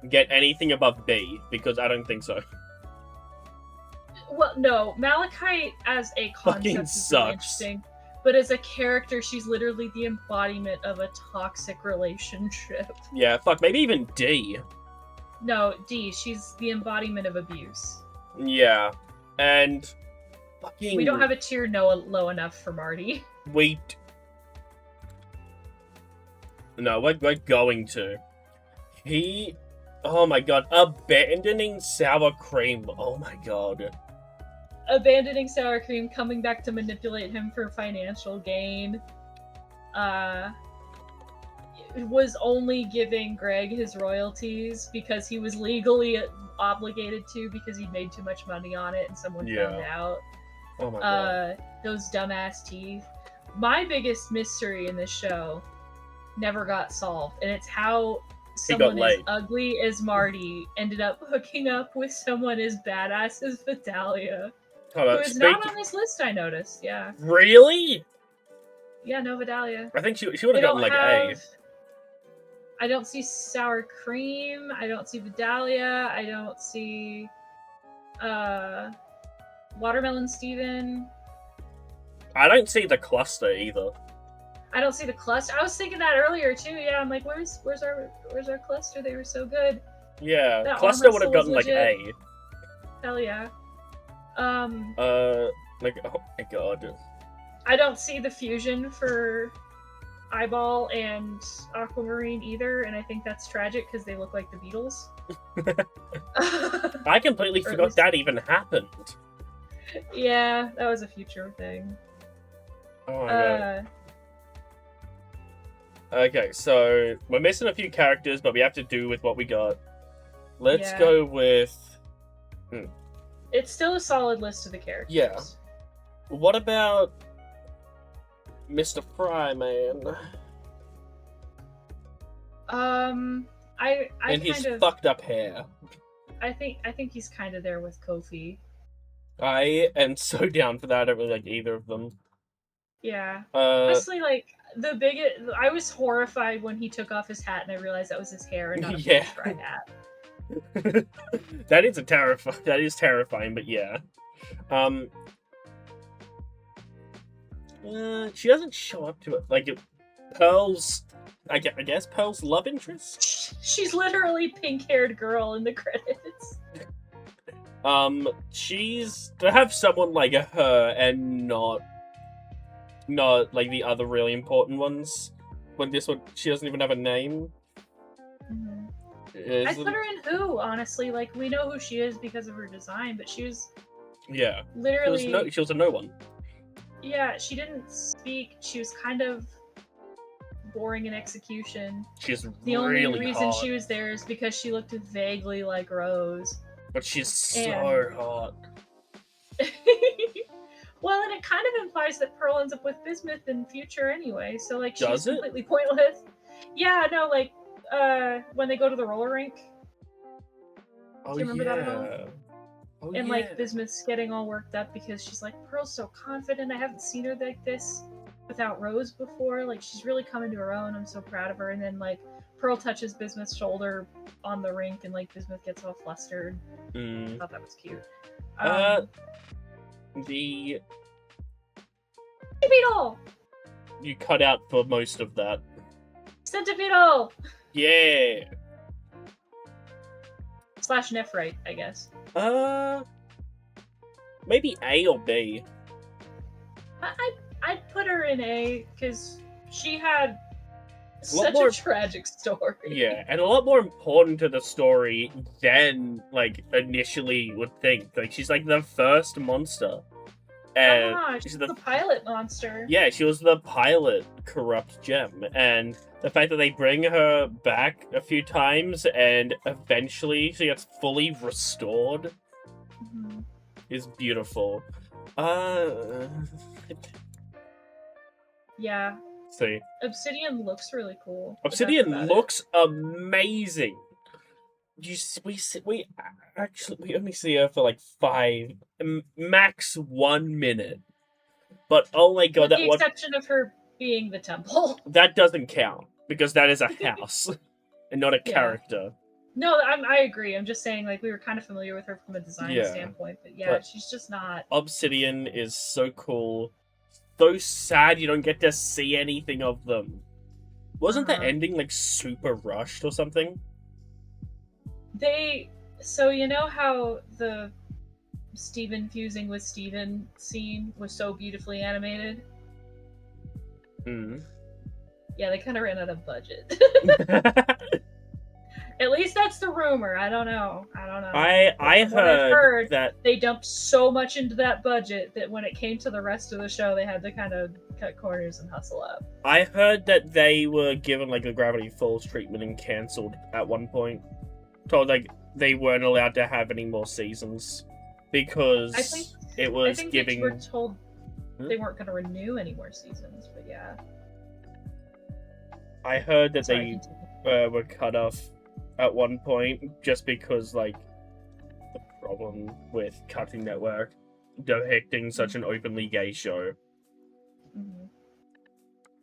get anything above B? Because I don't think so. Well, no, Malachite as a concept Fucking is sucks. really interesting, but as a character, she's literally the embodiment of a toxic relationship. Yeah, fuck, maybe even D. No, D, she's the embodiment of abuse. Yeah, and fucking... We don't have a tier low enough for Marty. No, we're going to. Oh my god, abandoning sour cream. Oh my god. Abandoning sour cream, coming back to manipulate him for financial gain. Was only giving Greg his royalties because he was legally obligated to because he'd made too much money on it and someone found out. Oh my god. Those dumbass teeth. My biggest mystery in this show never got solved, and it's how someone as ugly as Marty ended up hooking up with someone as badass as Vidalia. Who is not on this list, I noticed. Yeah. Really? Yeah, no Vidalia. I think she would have gotten like A. I don't see sour cream. I don't see Vidalia. I don't see Watermelon Steven. I don't see the cluster either. I don't see the cluster. I was thinking that earlier too. Yeah, I'm like, where's our cluster? They were so good. Yeah, that cluster would have gotten like A. Hell yeah. Like, oh my god. I don't see the fusion for Eyeball and Aquamarine either, and I think that's tragic because they look like the Beatles. I completely forgot that even happened. Yeah, that was a future thing. Oh my god. Okay, so we're missing a few characters, but we have to do with what we got. Let's go with... It's still a solid list of the characters. Yeah. What about Mr. Fry, man? And his fucked up hair. I think he's kind of there with Kofi. I am so down for that. I don't really like either of them. Yeah. Honestly, like, I was horrified when he took off his hat and I realized that was his hair and not a Fry hat. That is terrifying, but yeah. She doesn't show up to it. Like, Pearl's, I guess Pearl's love interest. She's literally pink-haired girl in the credits. She's to have someone like her and not like the other really important ones. When this one, she doesn't even have a name. I'd put her in Who, honestly. Like, we know who she is because of her design, but she was literally she was a no one. Yeah, she didn't speak. She was kind of boring in execution. She's the really only reason hot. she was there is because she looked vaguely like Rose. But she's so hot. Well, and it kind of implies that Pearl ends up with Bismuth in future anyway, so like she's Does it? completely pointless. Yeah, no, like when they go to the roller rink. Oh, do you remember that at all? Oh, And yeah. like Bismuth's getting all worked up because she's like, Pearl's so confident. I haven't seen her like this without Rose before. Like, she's really coming to her own. I'm so proud of her. And then like Pearl touches Bismuth's shoulder on the rink, and like Bismuth gets all flustered. I thought that was cute. The Centipedal! You cut out for most of that. Centipedal! Yeah. / Nephrite, I guess. Maybe A or B. I'd put her in A because she had lot such more- a tragic story. Yeah, and a lot more important to the story than like initially would think. Like, she's like the first monster. And she's the pilot monster. Yeah, she was the pilot corrupt gem, and the fact that they bring her back a few times and eventually she gets fully restored is beautiful. Yeah. See, Obsidian looks really cool. Obsidian looks amazing. We only see her for like 5, max 1 minute. But oh my god, with the exception of her being the temple. That doesn't count because that is a house and not a character. No, I agree. I'm just saying, like, we were kind of familiar with her from a design standpoint, but she's just not. Obsidian is so cool. So sad you don't get to see anything of them. Wasn't the ending like super rushed or something? So you know how the Steven fusing with Steven scene was so beautifully animated? Yeah, they kind of ran out of budget. At least that's the rumor. I don't know. I heard that they dumped so much into that budget that when it came to the rest of the show, they had to kind of cut corners and hustle up. I heard that they were given like a Gravity Falls treatment and cancelled at one point. Told like they weren't allowed to have any more seasons because it was giving. They were told they weren't going to renew any more seasons, but yeah. I heard that they were cut off at one point just because like the problem with Cartoon Network depicting such an openly gay show.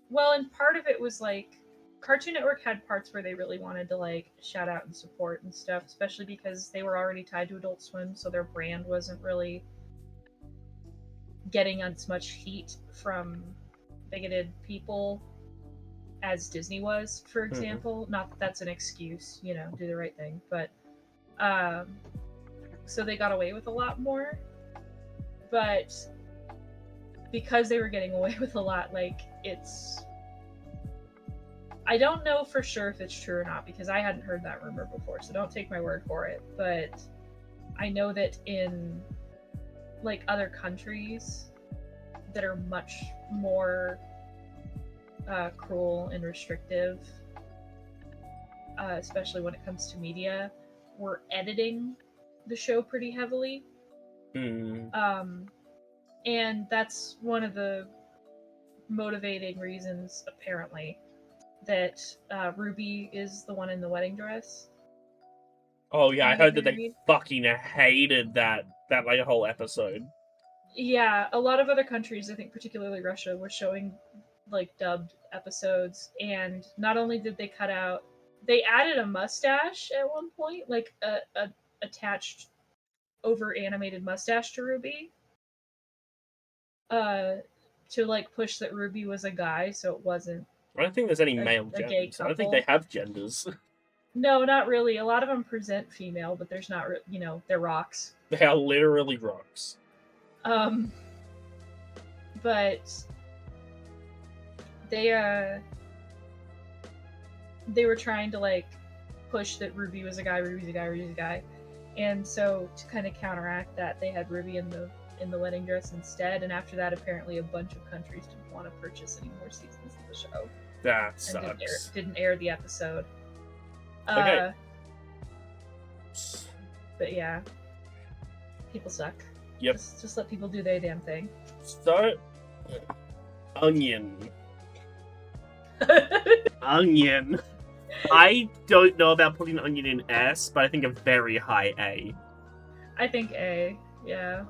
Well, and part of it was like Cartoon Network had parts where they really wanted to like shout out and support and stuff, especially because they were already tied to Adult Swim, so their brand wasn't really getting as much heat from bigoted people as Disney was, for example. Not that that's an excuse, do the right thing, but so they got away with a lot more. But because they were getting away with a lot, like, I don't know for sure if it's true or not because I hadn't heard that rumor before, so don't take my word for it, but I know that in like other countries that are much more cruel and restrictive, especially when it comes to media, we're editing the show pretty heavily. And that's one of the motivating reasons, apparently, that Ruby is the one in the wedding dress. Oh yeah, I heard that they fucking hated that like whole episode. Yeah, a lot of other countries, I think particularly Russia, were showing like dubbed episodes, and not only did they cut out, they added a mustache at one point, like a attached over animated mustache to Ruby, to like push that Ruby was a guy, so it wasn't I don't think there's any A- male a gay genders. I don't think they couple. have genders. No, not really. A lot of them present female, but there's not. They're rocks. They are literally rocks. Um, but they were trying to like push that Ruby was a guy, Ruby's a guy, Ruby's a guy, and so to kind of counteract that, they had Ruby in the wedding dress instead. And after that, apparently a bunch of countries didn't want to purchase any more seasons of the show. That And sucks. didn't air the episode. Okay. But yeah, people suck. Yep. Just let people do their damn thing. So, onion. Onion. I don't know about putting onion in S, but I think a very high A. I think A. Yeah.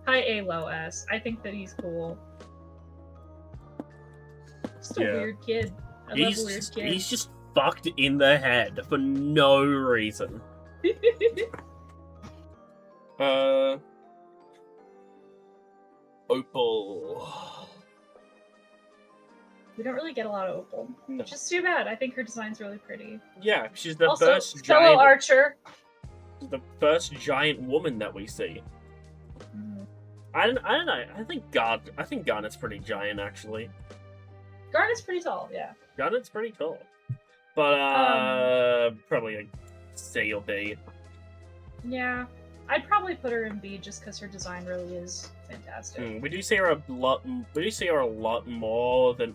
High A, low S. I think that he's cool. Just a weird kid. I love a weird kid. He's just fucked in the head for no reason. Opal. We don't really get a lot of Opal, No. which is too bad. I think her design's really pretty. Yeah, she's the Also, first fellow giant. archer. The first giant woman that we see. Mm-hmm. I don't know. I think Garnet's pretty giant actually. Garnet's pretty tall, yeah. Garnet's pretty tall, but probably a C or B. Yeah, I'd probably put her in B just because her design really is fantastic. We do see her a lot. We do see her a lot more than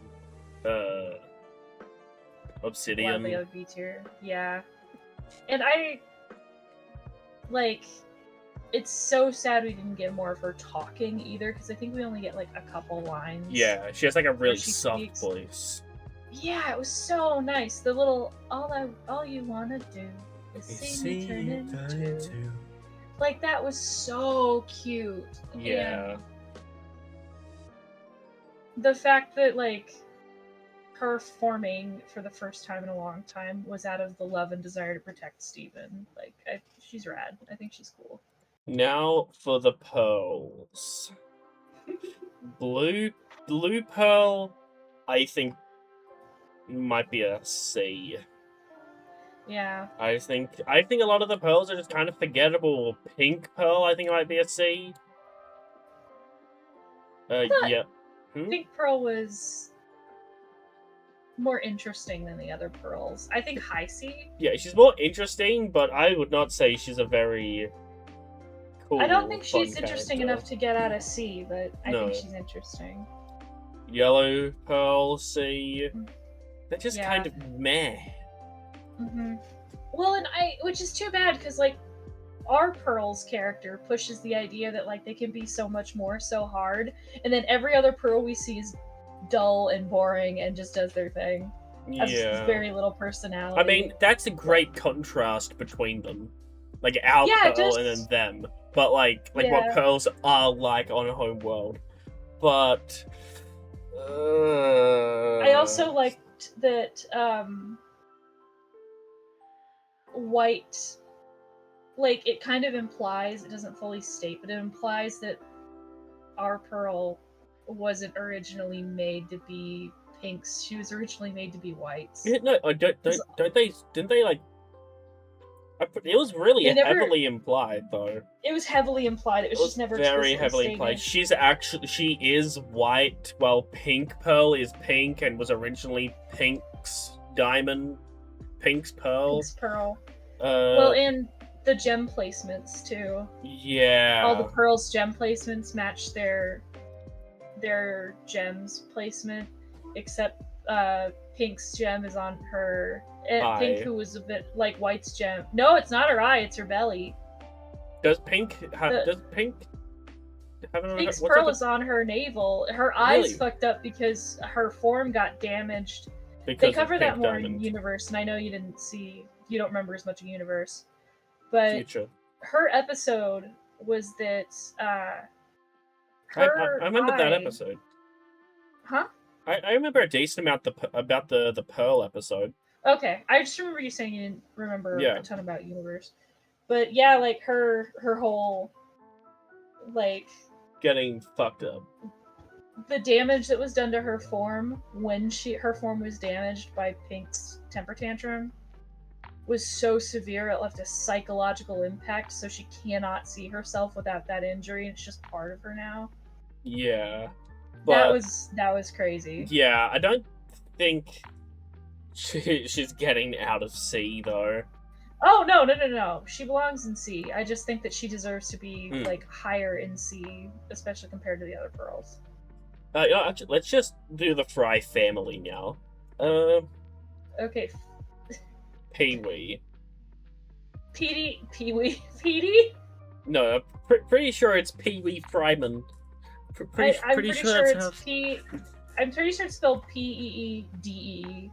Obsidian. One of the other B tier, yeah. And I like. It's so sad we didn't get more of her talking either, because I think we only get like a couple lines. Yeah, she has like a really she soft speaks. voice. Yeah, it was so nice. The little all you wanna do is see me turn into. Like that was so cute. Yeah. And the fact that like her forming for the first time in a long time was out of the love and desire to protect Steven. Like she's rad. I think she's cool. Now for the pearls. Blue pearl, I think might be a C. Yeah. I think a lot of the pearls are just kind of forgettable. Pink pearl, I think might be a C. Yeah. Pink Pearl was more interesting than the other pearls. I think high C. Yeah, she's more interesting, but I would not say she's a very cool. I don't think fun she's interesting character. enough to get out of C, but I No. think she's interesting. Yellow pearl, C. They're just Yeah. kind of meh. Mm-hmm. Well, and which is too bad because like our Pearl's character pushes the idea that like they can be so much more so hard, and then every other Pearl we see is dull and boring and just does their thing. Has Yeah. very little personality. I mean, that's a great contrast between them. Like our Pearl and then them. But like what Pearls are like on a home world. But I also liked that White, like it kind of implies, it doesn't fully state, but it implies that our Pearl wasn't originally made to be pinks. She was originally made to be whites. Yeah, no, didn't they like? It was really heavily implied, though. It was heavily implied. It was just never very heavily implied. She is white, while Pink Pearl is pink and was originally Pink's diamond, Pink's pearl. Pink's pearl. Well, and the gem placements too. Yeah. All the Pearl's gem placements match their gems placement, except Pink's gem is on her. Pink, who was a bit like White's gem. No, it's not her eye; it's her belly. Does Pink have? Does Pink have an? Pink's pearl is on her navel. Her eyes fucked up because her form got damaged. They cover that more in Universe, and I know you don't remember as much of Universe, but Future. Her episode was that. I remember that episode. Huh? I remember a decent amount about the Pearl episode. Okay, I just remember you saying you didn't remember a ton about Universe, but yeah, like her whole like getting fucked up. the damage that was done to her form when her form was damaged by Pink's temper tantrum was so severe it left a psychological impact, so she cannot see herself without that injury, and it's just part of her now. Yeah. But that was crazy. yeah, I don't think she's getting out of C though. Oh no! She belongs in C. I just think that she deserves to be like higher in C, especially compared to the other pearls. Actually, let's just do the Fry family now. Okay. Pee-wee. Pee-wee? Petey? No, pretty sure it's Pee-wee Fryman. I'm pretty sure that's it's how... I'm pretty sure it's spelled P-E-E-D-E.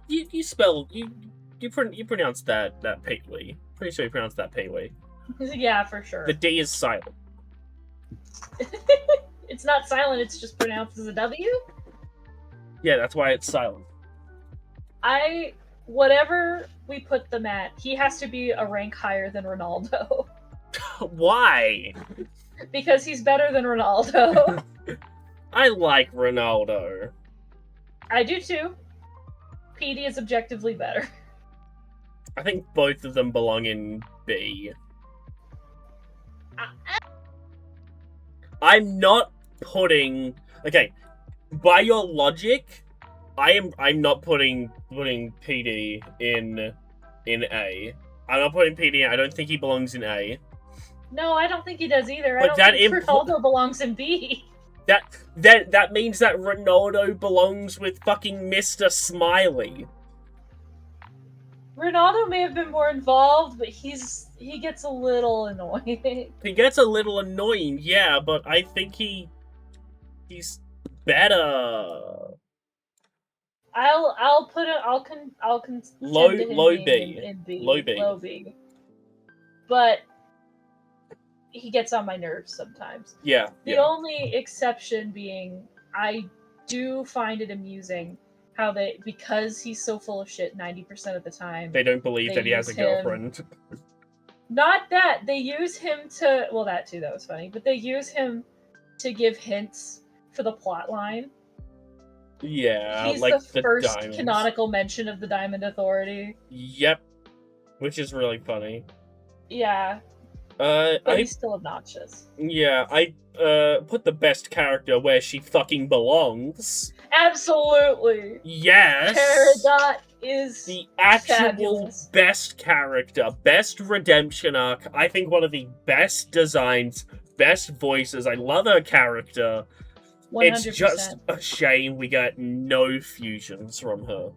You spell you pronounce that Pee-wee. Pretty sure you pronounce that Pee-wee. Yeah, for sure. The D is silent. It's not silent, it's just pronounced as a W? Yeah, that's why it's silent. Whatever we put them at, he has to be a rank higher than Ronaldo. Why? Because he's better than Ronaldo. I like Ronaldo. I do too. Petey is objectively better. I think both of them belong in B. I'm not putting... Okay, by your logic, I'm not putting PD in A. I'm not putting PD in. I don't think he belongs in A. No, I don't think he does either. But I don't think Ronaldo belongs in B. That means that Ronaldo belongs with fucking Mr. Smiley. Ronaldo may have been more involved, but he gets a little annoying. He gets a little annoying, yeah, but I think he's better. I'll Low B. Low B. But he gets on my nerves sometimes. Yeah. The only exception being, I do find it amusing how because he's so full of shit 90% of the time, they don't believe that he has a girlfriend. Not that. They use him to... Well, that too, that was funny. But they use him to give hints for the plot line. Yeah, he's like the first diamonds. Canonical mention of the Diamond Authority. Yep. Which is really funny. Yeah. But he's still obnoxious. Yeah, I put the best character where she fucking belongs. Absolutely. Yes. Peridot is the actual fabulous. Best character, best redemption arc. I think one of the best designs, best voices. I love her character. 100%. It's just a shame we got no fusions from her.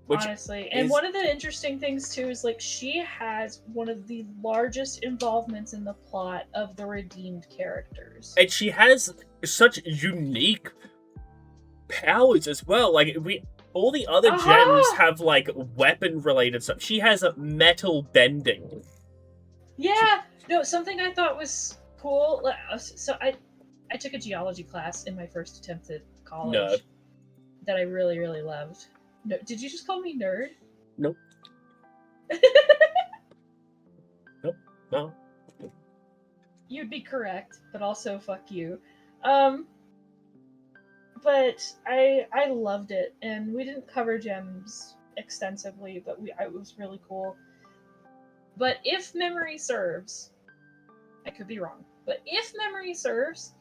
Honestly. And one of the interesting things, too, is, like, she has one of the largest involvements in the plot of the redeemed characters. And she has such unique powers as well. Like, all the other gems have, like, weapon-related stuff. She has metal bending. Yeah! No, something I thought was cool... So, I took a geology class in my first attempt at college that I really, really loved. No, did you just call me nerd? Nope. Nope. No. You'd be correct, but also fuck you. But I loved it, and we didn't cover gems extensively, but it was really cool. But if memory serves, I could be wrong, but if memory serves,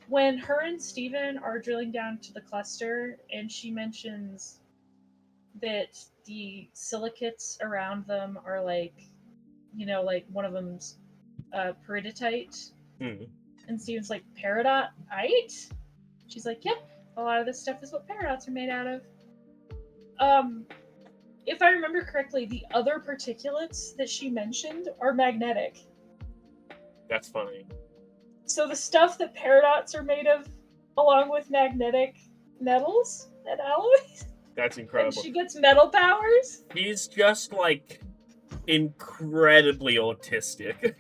when her and Steven are drilling down to the cluster, and she mentions that the silicates around them are like, like one of them's peridotite, and Steven's like, peridotite? She's like, yep, a lot of this stuff is what peridots are made out of. If I remember correctly, the other particulates that she mentioned are magnetic. That's funny. So the stuff that peridots are made of, along with magnetic metals and alloys. That's incredible. And she gets metal powers? He's just, like, incredibly autistic.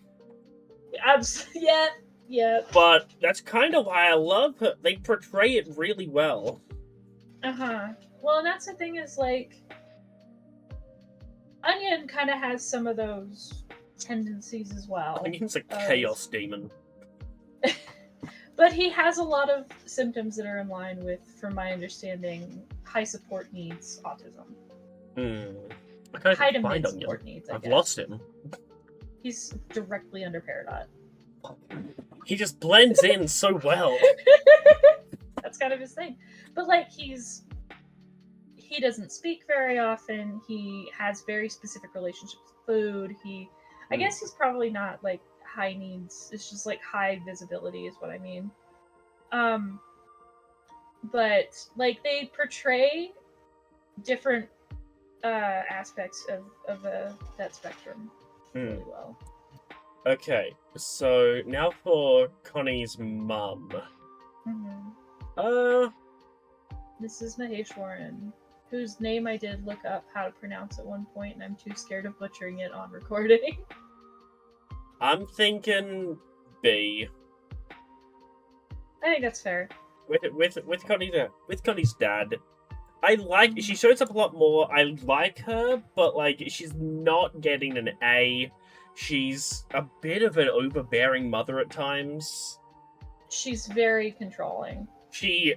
Yeah. But that's kind of why I love her. They portray it really well. Uh-huh. Well, and that's the thing is, like, Onion kind of has some of those tendencies as well. Onion's a chaos demon. But he has a lot of symptoms that are in line with, from my understanding, high support needs autism. I can't High to find mid on support him. needs, I I've guess. lost him. He's directly under Peridot. He just blends in so well. That's kind of his thing. But like he doesn't speak very often. He has very specific relationships with food. I guess he's probably not like high needs. It's just like high visibility is what I mean. But like they portray different aspects of that spectrum really well. Okay, so now for Connie's mum. Mrs. Maheshwaran, whose name I did look up how to pronounce at one point, and I'm too scared of butchering it on recording. I'm thinking B. I think that's fair. With Connie's dad, she shows up a lot more. I like her, but like she's not getting an A. She's a bit of an overbearing mother at times. She's very controlling. She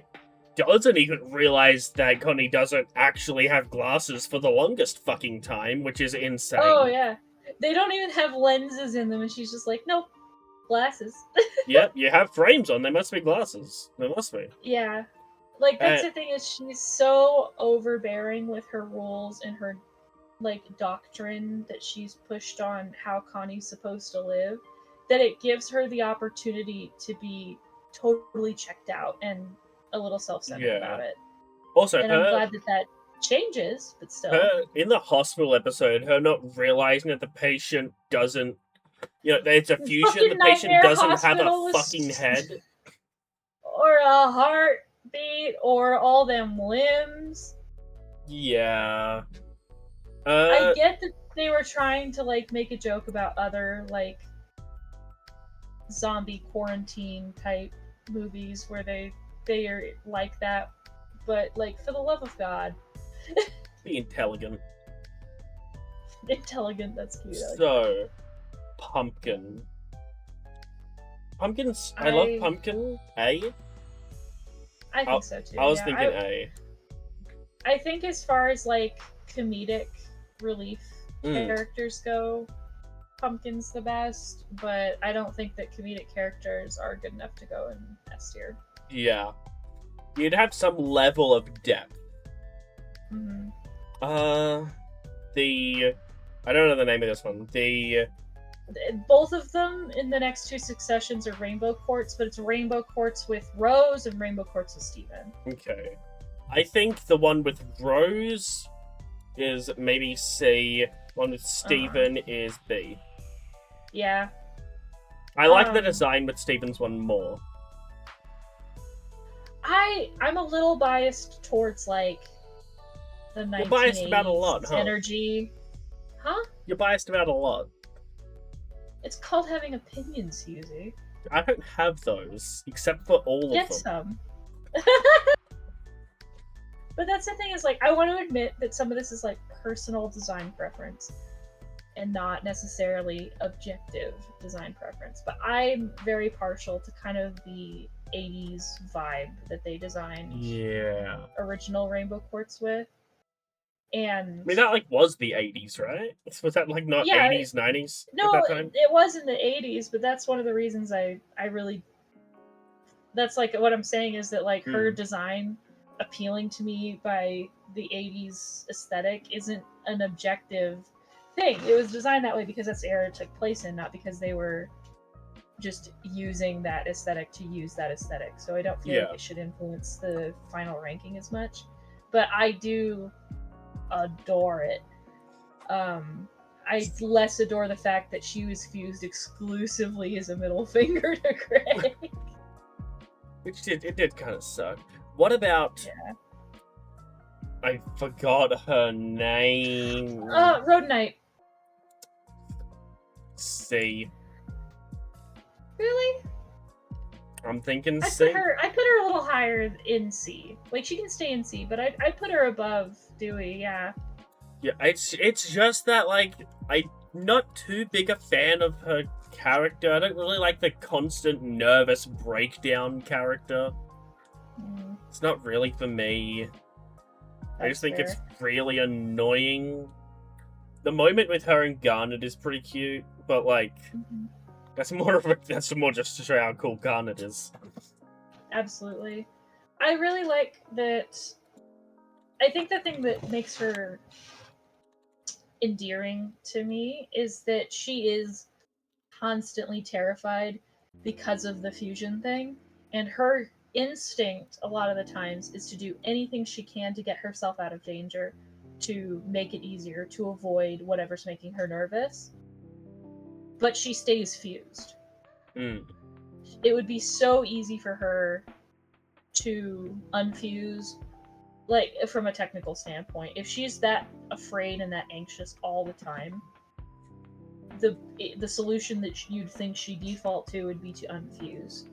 doesn't even realize that Connie doesn't actually have glasses for the longest fucking time, which is insane. Oh yeah, they don't even have lenses in them, and she's just like, nope, glasses. Yep, you have frames on. They must be glasses. They must be. Yeah, like that's the thing, is she's so overbearing with her rules and her like doctrine that she's pushed on how Connie's supposed to live, that it gives her the opportunity to be totally checked out and a little self-centered about it. Also, and I'm glad that changes, but still. Her, in the hospital episode, her not realizing that the patient doesn't, it's a fusion, the patient doesn't have a fucking head. Or a heartbeat, or all them limbs. Yeah. I get that they were trying to, like, make a joke about other, like, zombie quarantine type movies where they are like that, but, like, for the love of God. Be intelligent. Intelligent, that's cute. So, Pumpkin. I love Pumpkin. A? I think so too. I was thinking A. I think as far as, like, comedic relief characters go, Pumpkin's the best, but I don't think that comedic characters are good enough to go in S tier. Yeah. You'd have some level of depth. I don't know the name of this one. Both of them in the next two successions are Rainbow Quartz, but it's Rainbow Quartz with Rose and Rainbow Quartz with Steven. Okay. I think the one with Rose is maybe C. One with Steven is B. Yeah. I like the design with Steven's one more. I'm a little biased towards, like, the 1980s. You're biased about a lot, huh? Energy. Huh? You're biased about a lot. It's called having opinions, Husey. I don't have those, except for all of them. Get some. But that's the thing, is, like, I want to admit that some of this is, like, personal design preference and not necessarily objective design preference. But I'm very partial to kind of the 80s vibe that they designed original Rainbow Quartz with. And I mean, that, like, was the 80s, right? Was that, like, not 80s, 90s? No, at that time? It was in the 80s, but that's one of the reasons I really... That's, like, what I'm saying is that, like, her design appealing to me by the 80s aesthetic isn't an objective thing. It was designed that way because that's the era it took place in, not because they were just using that aesthetic to use that aesthetic. So I don't feel like it should influence the final ranking as much. But I do adore it. I less adore the fact that she was fused exclusively as a middle finger to Greg. Which did kind of suck. What about... Yeah. I forgot her name. Road Knight. C. Really? I'm thinking C. I put her a little higher in C. Like, she can stay in C, but I put her above Dewey, yeah. Yeah, it's just that, like, not too big a fan of her character. I don't really like the constant nervous breakdown character. It's not really for me. I just think it's really annoying. The moment with her and Garnet is pretty cute, but like that's more just to show how cool Garnet is. Absolutely. I really like that. I think the thing that makes her endearing to me is that she is constantly terrified because of the fusion thing, and her instinct a lot of the times is to do anything she can to get herself out of danger, to make it easier, to avoid whatever's making her nervous. But she stays fused. It would be so easy for her to unfuse, like from a technical standpoint. If she's that afraid and that anxious all the time, the solution that you'd think she default to would be to unfuse,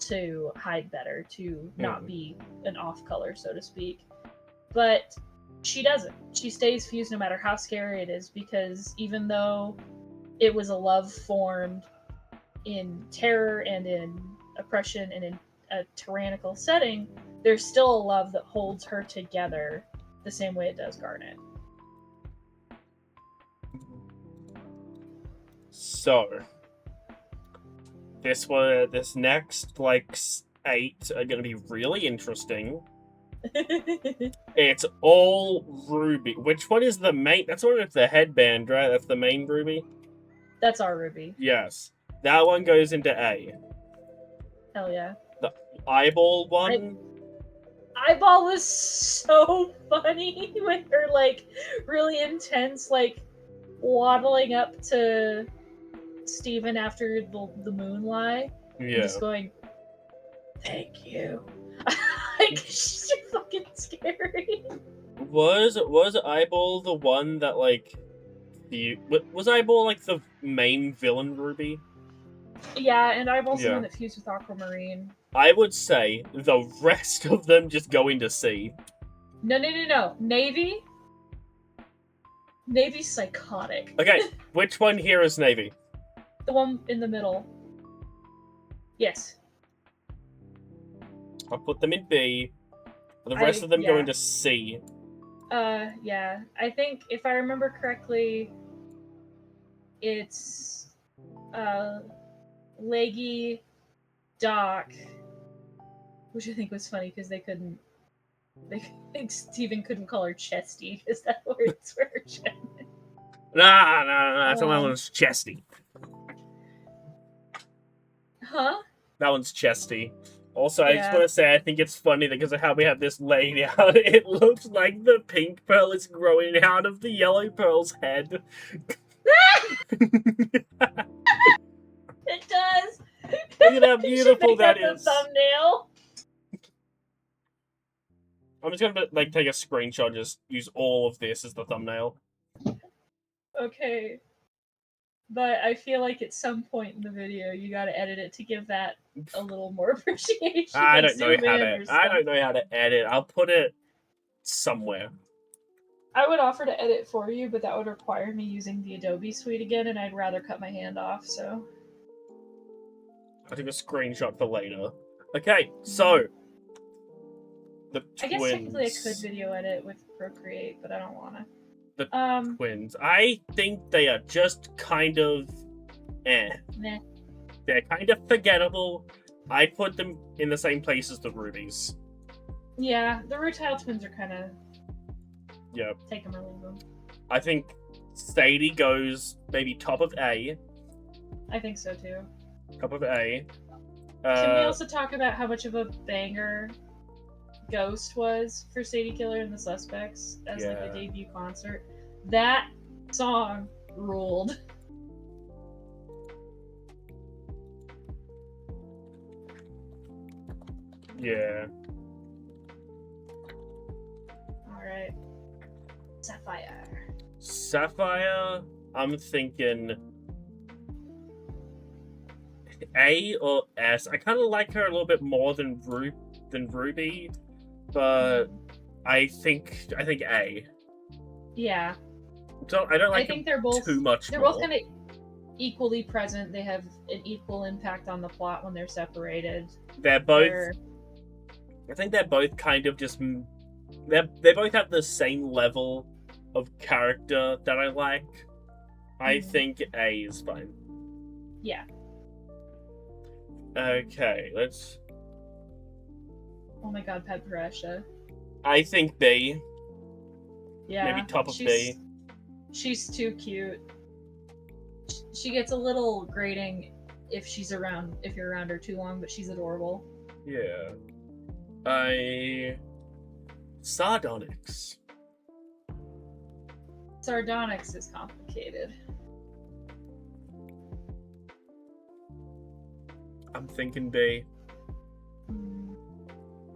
to hide better, to not be an off color, so to speak. But she doesn't. She stays fused no matter how scary it is, because even though it was a love formed in terror and in oppression and in a tyrannical setting, there's still a love that holds her together the same way it does Garnet. So, this next, 8 are gonna be really interesting. It's all Ruby. Which one is the main? That's the one with the headband, right? That's the main Ruby? That's our Ruby. Yes. That one goes into A. Hell yeah. The eyeball one? Eyeball was so funny with her, really intense, waddling up to Steven after the moon lie. Yeah. Just going, thank you. She's fucking scary. Was Eyeball the one that, was Eyeball, the main villain Ruby? Yeah, and Eyeball's the one that fused with Aquamarine. I would say the rest of them just go into C. No. Navy? Navy's psychotic. Okay, which one here is Navy? The one in the middle. Yes. I'll put them in B. The rest of them go into C. Yeah. I think, if I remember correctly, it's, Leggy, Doc, which I think was funny because Steven couldn't call her Chesty because that word's for her chest. Nah, that one's Chesty. Huh? That one's Chesty. Also, I just want to say, I think it's funny because of how we have this laid out. It looks like the pink pearl is growing out of the yellow pearl's head. It does. Look at how beautiful that is. The thumbnail. I'm just gonna take a screenshot, just use all of this as the thumbnail. Okay. But I feel like at some point in the video you gotta edit it to give that a little more appreciation. I don't know how to edit. I'll put it somewhere. I would offer to edit for you, but that would require me using the Adobe suite again, and I'd rather cut my hand off, so. I took a screenshot for later. Okay, so the twins. I guess technically I could video edit with Procreate, but I don't wanna. The twins. I think they are just kind of Meh. They're kind of forgettable. I'd put them in the same place as the Rubies. Yeah, the Rutile twins are kind of. Yeah. Take them or leave them. I think Sadie goes maybe top of A. I think so too. Top of A. Can we also talk about how much of a banger Ghost was for Sadie Killer and the Suspects as the debut concert? That song ruled. Yeah. Alright. Sapphire, I'm thinking A or S. I kind of like her a little bit more than Ruby, but I think A. Yeah. I don't I like think them too much they're more. both kind of equally present. They have an equal impact on the plot when they're separated. They're both. I think they're both kind of just. They both have the same level of character that I like. I think A is fine. Yeah. Okay, let's. Oh my god, Pet Paresha. I think B. Yeah. Maybe top of B. She's too cute. She gets a little grating if you're around her too long, but she's adorable. Yeah. Sardonyx. Sardonyx is complicated. I'm thinking B.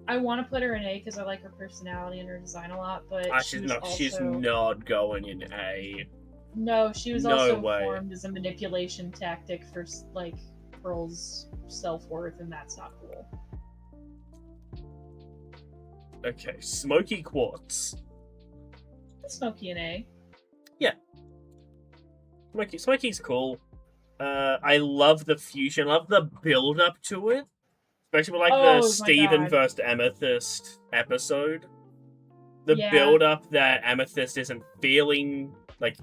I want to put her in A because I like her personality and her design a lot, but She's not going in A. No, she was No also way. formed as a manipulation tactic for like Pearl's self-worth, and that's not cool. Okay, Smoky Quartz. Smoky and A. Yeah. Smoky's cool. I love the fusion. I love the build up to it. Especially with the Steven vs. Amethyst episode. The build up that Amethyst isn't feeling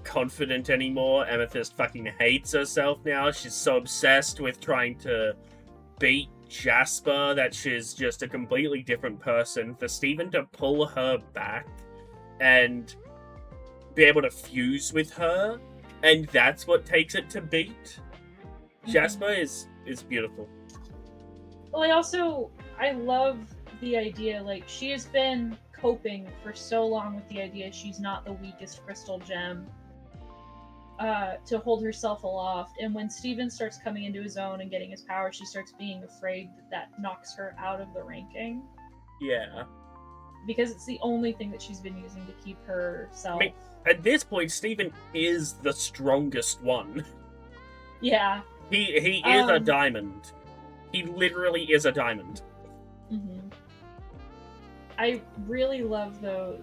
confident anymore. Amethyst fucking hates herself now. She's so obsessed with trying to beat Jasper that she's just a completely different person. For Steven to pull her back and be able to fuse with her, and that's what takes it to beat Jasper is beautiful. Well, I love the idea, she has been coping for so long with the idea she's not the weakest crystal gem to hold herself aloft, and when Steven starts coming into his own and getting his power, she starts being afraid that knocks her out of the ranking. Yeah. Because it's the only thing that she's been using to keep herself. At this point, Steven is the strongest one. Yeah. He is a diamond. He literally is a diamond. Mm-hmm. I really love love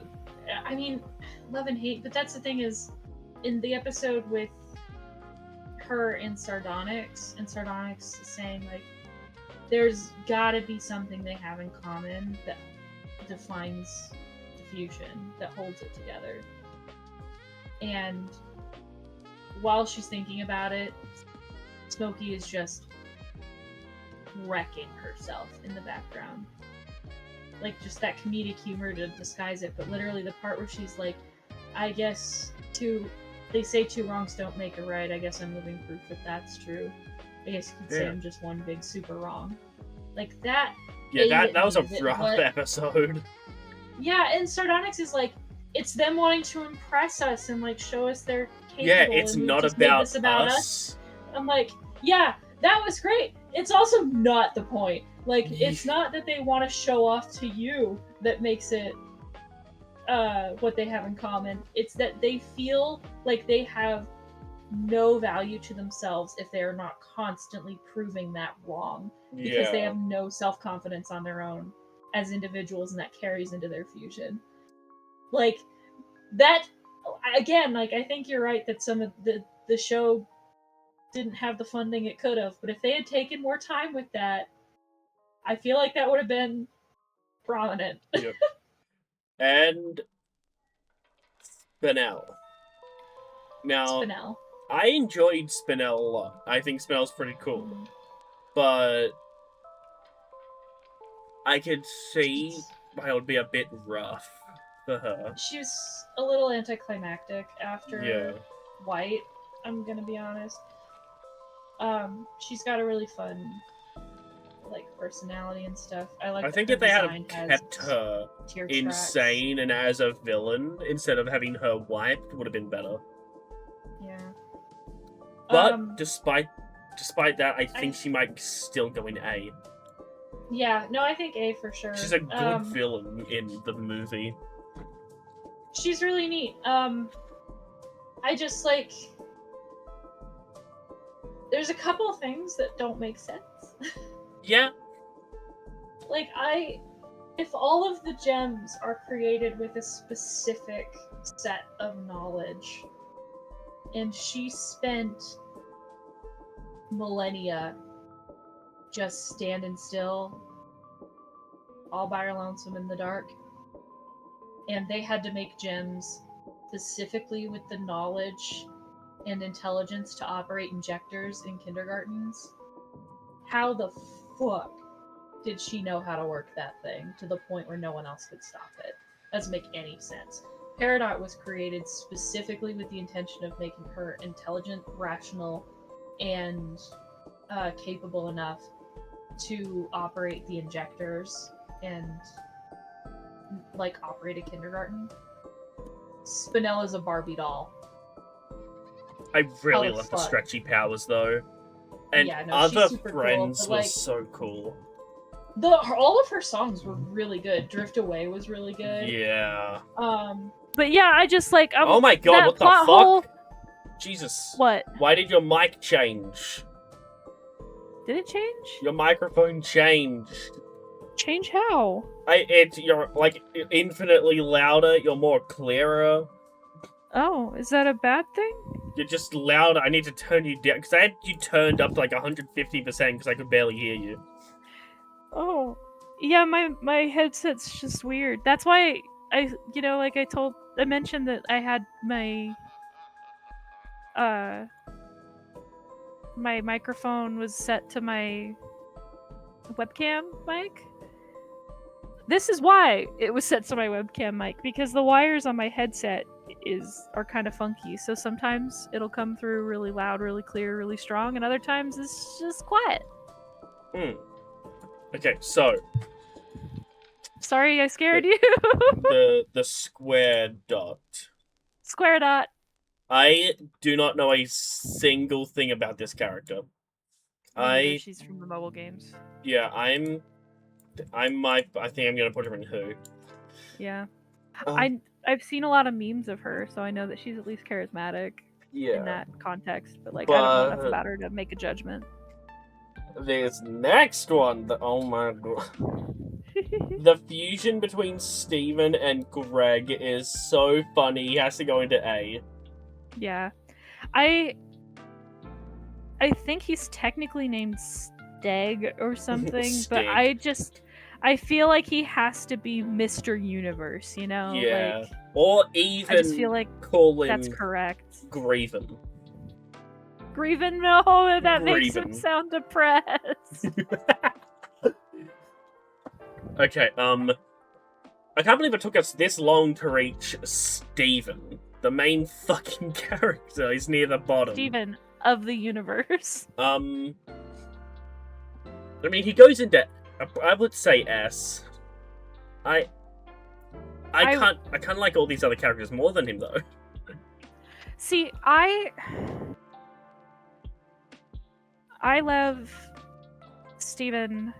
and hate, but that's the thing is, in the episode with her and Sardonyx is saying, there's gotta be something they have in common that defines diffusion, that holds it together. And while she's thinking about it, Smokey is just wrecking herself in the background. Just that comedic humor to disguise it, but literally the part where she's like, I guess they say two wrongs don't make a right. I guess I'm living proof that that's true. I guess you could say I'm just one big super wrong. That. Yeah, that was a rough episode. Yeah, and Sardonyx is it's them wanting to impress us and show us they're capable. Yeah, it's not about us. I'm yeah, that was great. It's also not the point. It's not that they want to show off to you that makes it what they have in common. It's that they feel like they have no value to themselves if they are not constantly proving that wrong. Because they have no self-confidence on their own as individuals, and that carries into their fusion. That, again, I think you're right that some of the show didn't have the funding it could have, but if they had taken more time with that, I feel like that would have been prominent. Yep. And Spinel. Now, Spinel. I enjoyed Spinel a lot. I think Spinel's pretty cool. But I could see why it would be a bit rough for her. She's a little anticlimactic after White, I'm gonna be honest. She's got a really fun personality and stuff. I think if they had kept her insane and as a villain instead of having her wiped, would have been better. Yeah. But despite that, I think she might still go in A. Yeah, no, I think A for sure. She's a good villain in the movie. She's really neat. I just there's a couple of things that don't make sense. Yeah. If all of the gems are created with a specific set of knowledge, and she spent millennia just standing still, all by her lonesome in the dark. And they had to make gems specifically with the knowledge and intelligence to operate injectors in kindergartens. How the fuck did she know how to work that thing to the point where no one else could stop it? Doesn't make any sense. Peridot was created specifically with the intention of making her intelligent, rational, and capable enough to operate the injectors and like operate a kindergarten. Spinella's a Barbie doll. I really Oh, love the fuck. stretchy powers though. And Yeah, no, other she's super friends cool, but, were like, so cool. all of her songs were really good. Drift Away was really good. Yeah. But yeah, I just like Oh my god, that what the plot fuck? hole- Jesus. What? Why did your mic change? Did it change? Your microphone changed. Change how? You're like infinitely louder, you're more clearer. Oh, is that a bad thing? You're just louder. I need to turn you down because I had you turned up to like 150% because I could barely hear you. Oh, yeah, my headset's just weird. That's why I mentioned that I had my my microphone was set to my webcam mic. This is why it was set to my webcam mic, because the wires on my headset are kind of funky. So sometimes it'll come through really loud, really clear, really strong, and other times it's just quiet. Okay, so Sorry I scared you. the square dot. Square dot. I do not know a single thing about this character. She's from the mobile games. Yeah, I think I'm gonna put her in Who. Yeah. I've seen a lot of memes of her, so I know that she's at least charismatic in that context. But I don't know enough about her to make a judgment. This next one, oh my god. The fusion between Steven and Greg is so funny. He has to go into A. Yeah. I think he's technically named Steg or something, but I feel like he has to be Mr. Universe, you know? Yeah. Like, or even I just feel like call him that's correct. Graven. Graven? No, that makes him Graven. sound depressed. Okay, I can't believe it took us this long to reach Steven. The main fucking character is near the bottom. Steven of the universe. I mean, he goes into, I would say S. I kind of like all these other characters more than him though. See, I love Steven,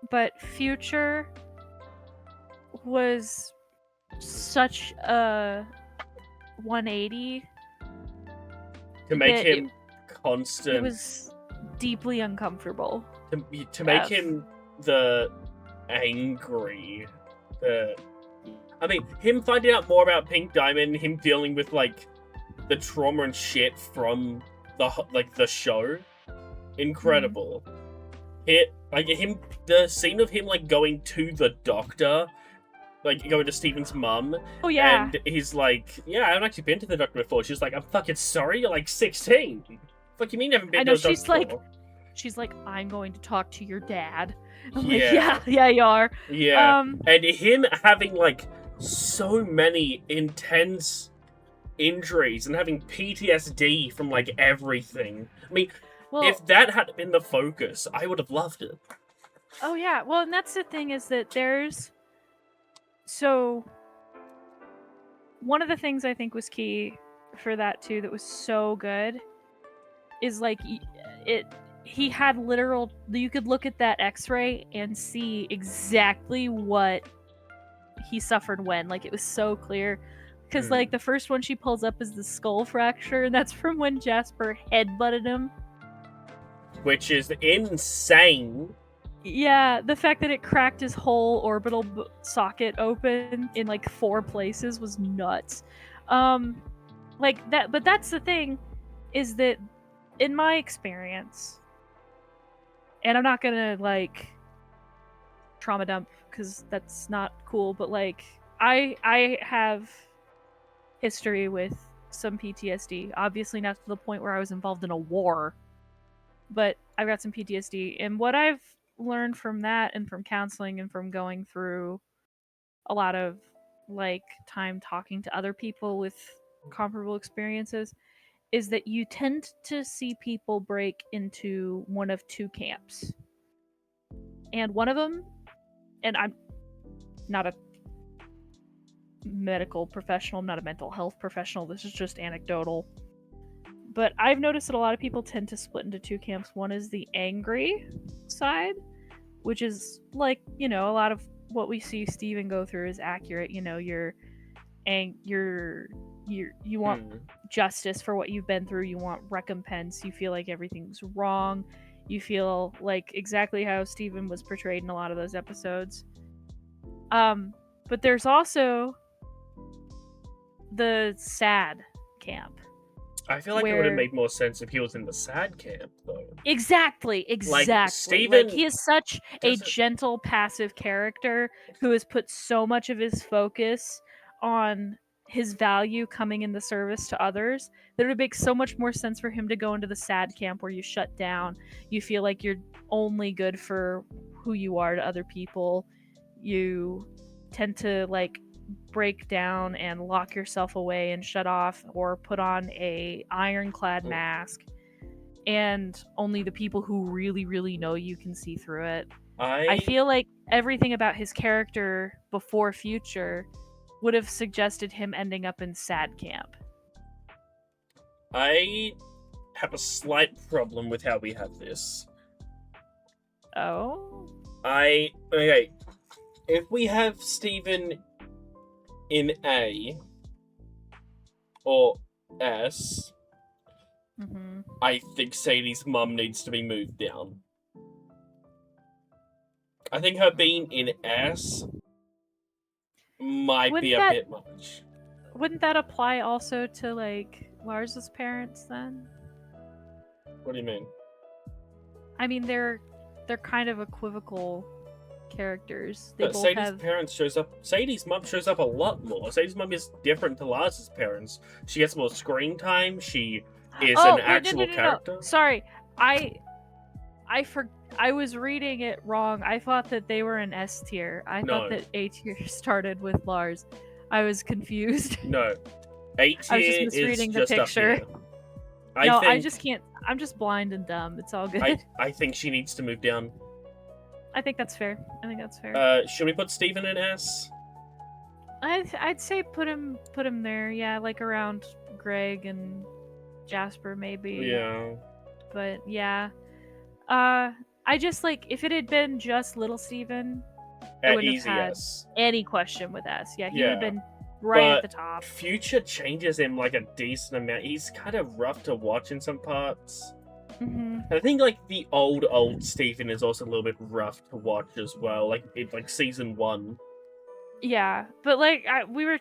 but Future was such a 180 To make him it constant. was deeply uncomfortable. To make him the angry. I mean, him finding out more about Pink Diamond, him dealing with like the trauma and shit from the show, incredible. The scene of him like going to the doctor, like going to Steven's mum. Oh yeah. And he's like, "Yeah, I haven't actually been to the doctor before." She's like, "I'm fucking sorry. You're like 16. Fuck you mean you haven't been I to know, the doctor before?" She's like, "I'm going to talk to your dad." I'm Yeah. like, yeah, you are. Yeah. And him having like so many intense injuries and having PTSD from like everything. I mean, Well, if that had been the focus, I would have loved it. oh yeah. Well, and that's the thing is that so one of the things I think was key for that too that was so good is like he had literal, you could look at that x-ray and see exactly what he suffered when, like it was so clear because like the first one she pulls up is the skull fracture, and that's from when Jasper headbutted him, which is insane. Yeah, the fact that it cracked his whole orbital socket open in like 4 places was nuts. like that. But that's the thing, is that in my experience, and I'm not gonna like trauma dump because that's not cool, but like I have history with some PTSD. Obviously not to the point where I was involved in a war, but I've got some PTSD. And what I've learned from that and from counseling and from going through a lot of like time talking to other people with comparable experiences is that you tend to see people break into one of two camps. And one of them, and I'm not a medical professional, I'm not a mental health professional, this is just anecdotal. But I've noticed that a lot of people tend to split into two camps. One is the angry side, which is like, you know, a lot of what we see Steven go through is accurate. You know, you want justice for what you've been through. You want recompense. You feel like everything's wrong. You feel like exactly how Steven was portrayed in a lot of those episodes. But there's also the sad camp. I feel like it would have made more sense if he was in the sad camp, though. Exactly. Like, Steven... Like, he is such a gentle, passive character who has put so much of his focus on his value coming in the service to others that it would make so much more sense for him to go into the sad camp where you shut down. You feel like you're only good for who you are to other people. You tend to, like, break down and lock yourself away and shut off or put on a ironclad mask, and only the people who really, really know you can see through it. I feel like everything about his character before Future would have suggested him ending up in sad camp. I have a slight problem with how we have this. Oh? Okay. If we have Steven in A or S, I think Sadie's mum needs to be moved down. I think her being in S might be a bit much. Wouldn't that apply also to, like, Lars's parents then? What do you mean? I mean, they're kind of equivocal characters. But Sadie's parents shows up. Sadie's mum shows up a lot more. Sadie's mum is different to Lars's parents. She gets more screen time. She is an actual character. No. Sorry, I was reading it wrong. I thought that they were an S tier. I thought that A tier started with Lars. I was confused. No, A tier I was just misreading the picture. I just can't. I'm just blind and dumb. It's all good. I think she needs to move down. I think that's fair. Should we put Steven in S? I'd say put him there. Yeah, like around Greg and Jasper maybe. Yeah. But yeah, I just like if it had been just little Steven, I wouldn't have had any question with S. Yeah, he would have been right at the top. Future changes him like a decent amount. He's kind of rough to watch in some parts. I think like the old Steven is also a little bit rough to watch as well. Like season 1. Yeah, but like we were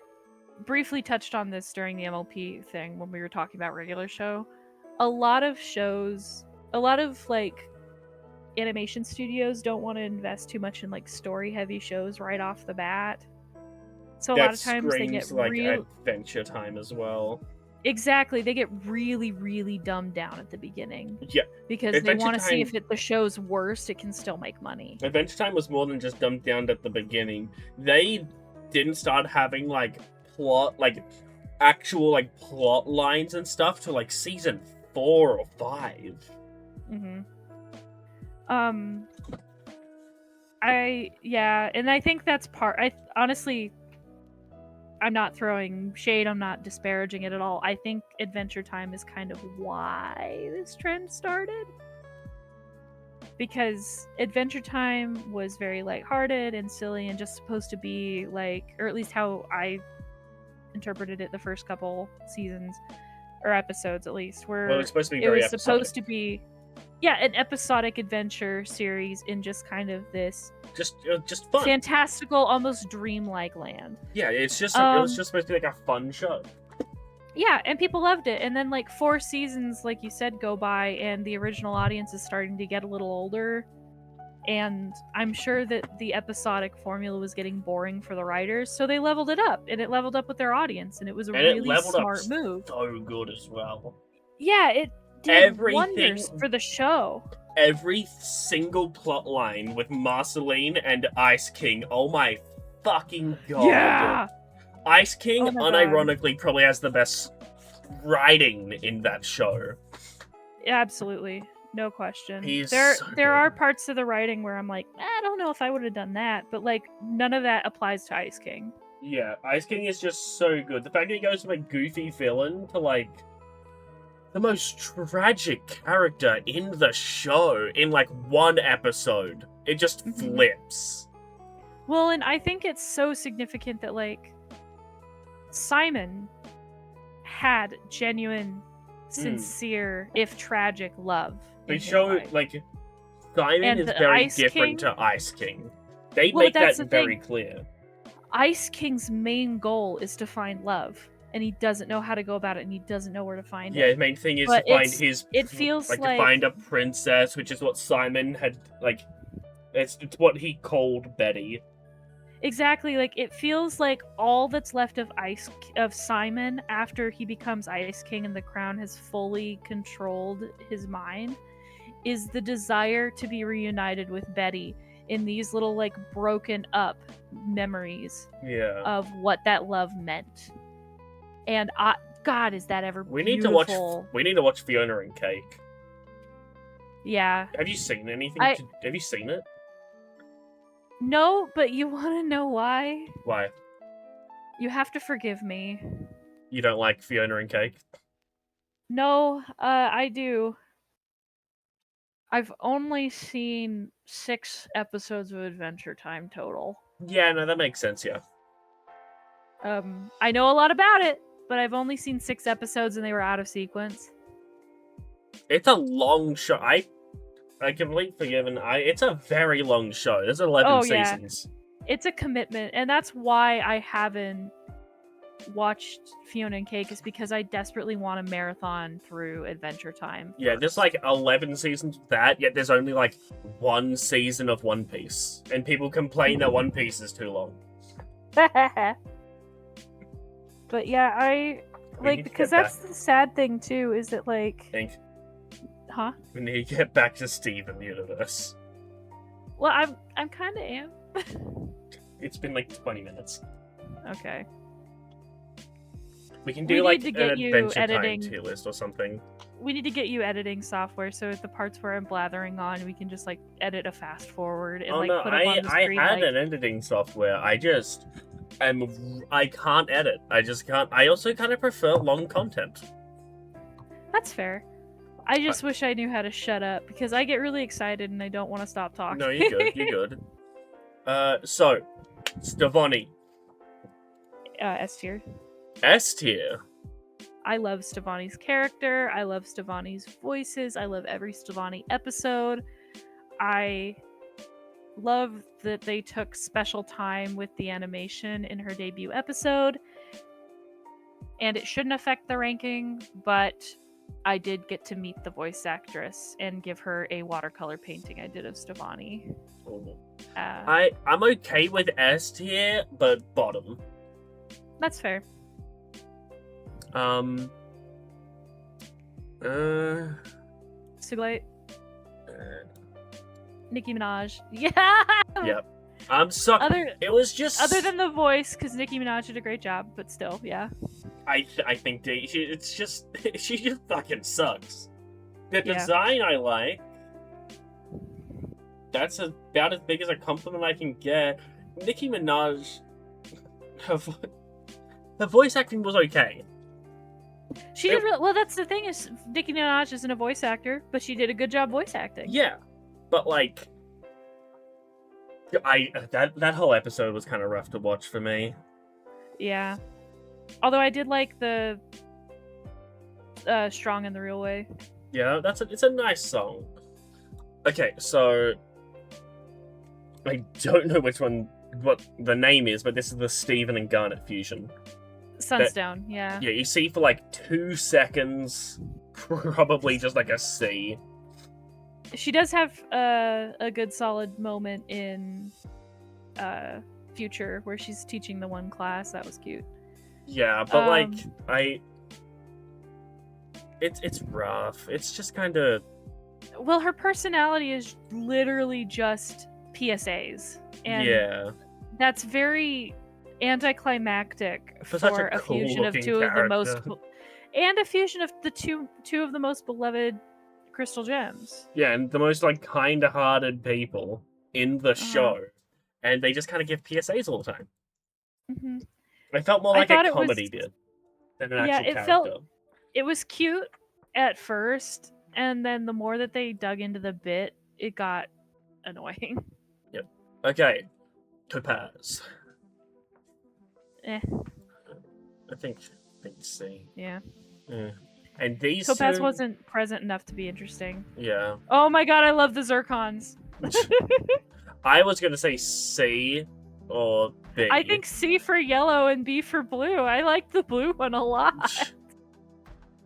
briefly touched on this during the MLP thing when we were talking about regular show. A lot of like animation studios don't want to invest too much in like story heavy shows right off the bat. So a lot of times they get like Adventure Time as well. Exactly, they get really, really dumbed down at the beginning. Yeah, because they want to see if the show's worst, it can still make money. Adventure Time was more than just dumbed down at the beginning. They didn't start having like actual plot lines and stuff till like season 4 or 5. And I think that's honestly, I'm not throwing shade, I'm not disparaging it at all. I think Adventure Time is kind of why this trend started. Because Adventure Time was very lighthearted and silly and just supposed to be like, or at least how I interpreted it the first couple seasons, or episodes at least, where it was supposed to be very episodic. Supposed to be an episodic adventure series in just kind of this just fun, fantastical, almost dreamlike land. Yeah, it's just it was just supposed to be like a fun show. Yeah, and people loved it. And then like 4 seasons, like you said, go by, and the original audience is starting to get a little older. And I'm sure that the episodic formula was getting boring for the writers, so they leveled it up, and it leveled up with their audience, and it was a And it really leveled up smart move. so good as well. Yeah, it did wonders for the show. Every single plot line with Marceline and Ice King, oh my fucking god. Yeah! Ice King, Oh my god. unironically, probably has the best writing in that show. Absolutely. No question. He's there so there good. are parts of the writing where I'm like, I don't know if I would have done that, but like none of that applies to Ice King. Yeah, Ice King is just so good. The fact that he goes from a goofy villain to like the most tragic character in the show in like one episode. It just flips. Well, and I think it's so significant that like Simon had genuine, sincere, if tragic love. They show like Simon And is the very Ice different King- to Ice King. They Well, make that's that the very thing. clear. Ice King's main goal is to find love, and he doesn't know how to go about it, and he doesn't know where to find Yeah, it. his main thing is But to find it's- his it feels to like- find a princess, which is what Simon had like it's what he called Betty. Exactly, like it feels like all that's left of Simon after he becomes Ice King and the crown has fully controlled his mind is the desire to be reunited with Betty in these little like broken up memories Yeah. of what that love meant. And God, is that ever We need beautiful. to watch Fiona and Cake. Yeah. Have you seen anything? Have you seen it? No, but you want to know why? Why? You have to forgive me. You don't like Fiona and Cake? No, I do. I've only seen 6 episodes of Adventure Time total. Yeah, no, that makes sense, yeah. I know a lot about it, but I've only seen 6 episodes and they were out of sequence. It's a long show. I completely forgiven. It's a very long show. There's 11 seasons. It's a commitment, and that's why I haven't watched Fiona and Cake, is because I desperately want to marathon through Adventure Time. Yeah, there's like 11 seasons of that, yet there's only like 1 season of One Piece. And people complain that One Piece is too long. But yeah, I like, because that's the sad thing too, is that like, huh? We need to get back to Steven Universe. Well, I'm kind of am. It's been like 20 minutes. Okay. We can do We like need an to get you Adventure editing. Time tier list or something. We need to get you editing software, so at the parts where I'm blathering on, we can just like edit a fast forward and like put up on the screen. I had like... an editing software. I can't edit. I just can't. I also kind of prefer long content. That's fair. I just wish I knew how to shut up because I get really excited and I don't want to stop talking. No, you're good. You're good. So, Stevonnie. S tier. S tier. I love Stevonnie's character. I love Stevonnie's voices. I love every Stevonnie episode. I love that they took special time with the animation in her debut episode. And it shouldn't affect the ranking, but I did get to meet the voice actress and give her a watercolor painting I did of Stevonnie. I'm okay with S tier, but bottom. That's fair. Suglite. Nicki Minaj. Yeah. Yep. I'm sorry. It was just other than the voice, because Nicki Minaj did a great job, but still, yeah. I think she just fucking sucks. The design I like. That's about as big as a compliment I can get. Nicki Minaj, her voice acting was okay. She did well. That's the thing, is Nicki Minaj isn't a voice actor, but she did a good job voice acting. Yeah, but like, that whole episode was kind of rough to watch for me. Yeah, although I did like the "Strong in the Real Way." Yeah, it's a nice song. Okay, so I don't know what the name is, but this is the Steven and Garnet fusion. Sunstone, yeah. Yeah, you see for like 2 seconds, probably just like a C. She does have a good solid moment in Future where she's teaching the one class. That was cute. Yeah, but like it's rough. It's just kind of. Well, her personality is literally just PSAs, and Yeah. that's very anticlimactic For for such a a fusion of cool-looking two of the most, character. and a fusion of the two of the most beloved crystal gems. Yeah, and the most like kind-hearted people in the show, and they just kind of give PSAs all the time. Mm-hmm. It felt more I like a thought it was- comedy did than an Yeah, actual it character. it was cute at first, and then the more that they dug into the bit, it got annoying. Yep. Okay, Topaz. Eh, I think C. yeah. Yeah. And these Topaz two, wasn't present enough to be interesting. Yeah. Oh my god, I love the Zircons. I was gonna say C or B. I think C for yellow and B for blue. I like the blue one a lot.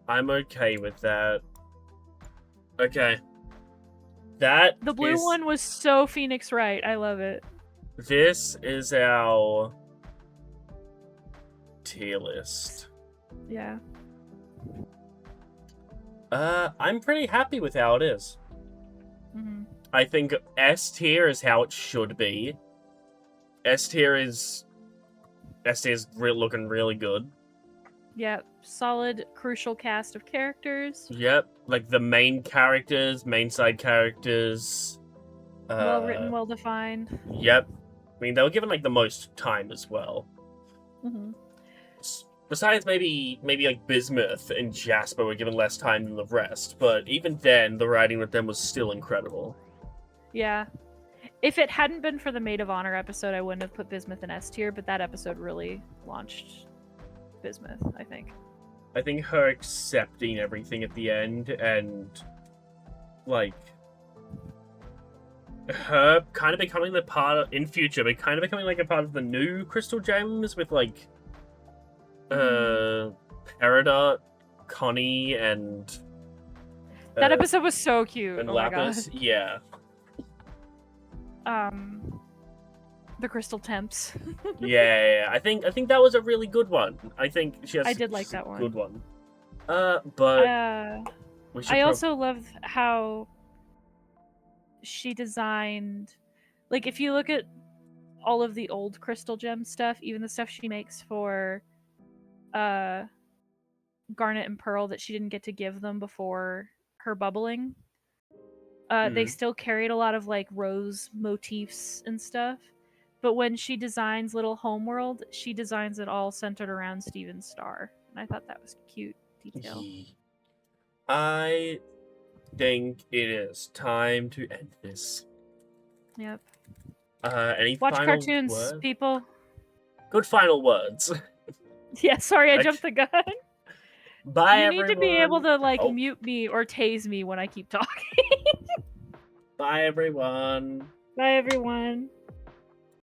I'm okay with that. Okay. That The blue is- one was so Phoenix Wright. I love it. This is our tier list. Yeah. I'm pretty happy with how it is. hmm I think S tier is how it should be. S tier is looking really good. Yeah. Solid, crucial cast of characters. Yep, like the main characters, main side characters. Well written, well defined. Yep. I mean, they were given like the most time as well. hmm Besides, maybe like Bismuth and Jasper were given less time than the rest, but even then, the writing with them was still incredible. Yeah. If it hadn't been for the Maid of Honor episode, I wouldn't have put Bismuth in S tier, but that episode really launched Bismuth, I think. I think her accepting everything at the end and like her kind of becoming the part of, in future, but kind of becoming like a part of the new Crystal Gems with like Peridot, Connie, and That episode was so cute. and Oh my god. Lapis. Yeah. The Crystal Temps. Yeah. I think that was a really good one. I think she has I did like that one. Good one. But we should I also love how she designed, like, if you look at all of the old Crystal Gem stuff, even the stuff she makes for Garnet and Pearl that she didn't get to give them before her bubbling, they still carried a lot of like rose motifs and stuff. But when she designs Little Homeworld, she designs it all centered around Steven's star. And I thought that was cute detail. I think it is time to end this. Yep. Any Watch final cartoons, words? people. Good final words. Yeah, sorry, I jumped the gun. Bye, You everyone. need to be able to like Oh. mute me or tase me when I keep talking. Bye, everyone. Bye, everyone.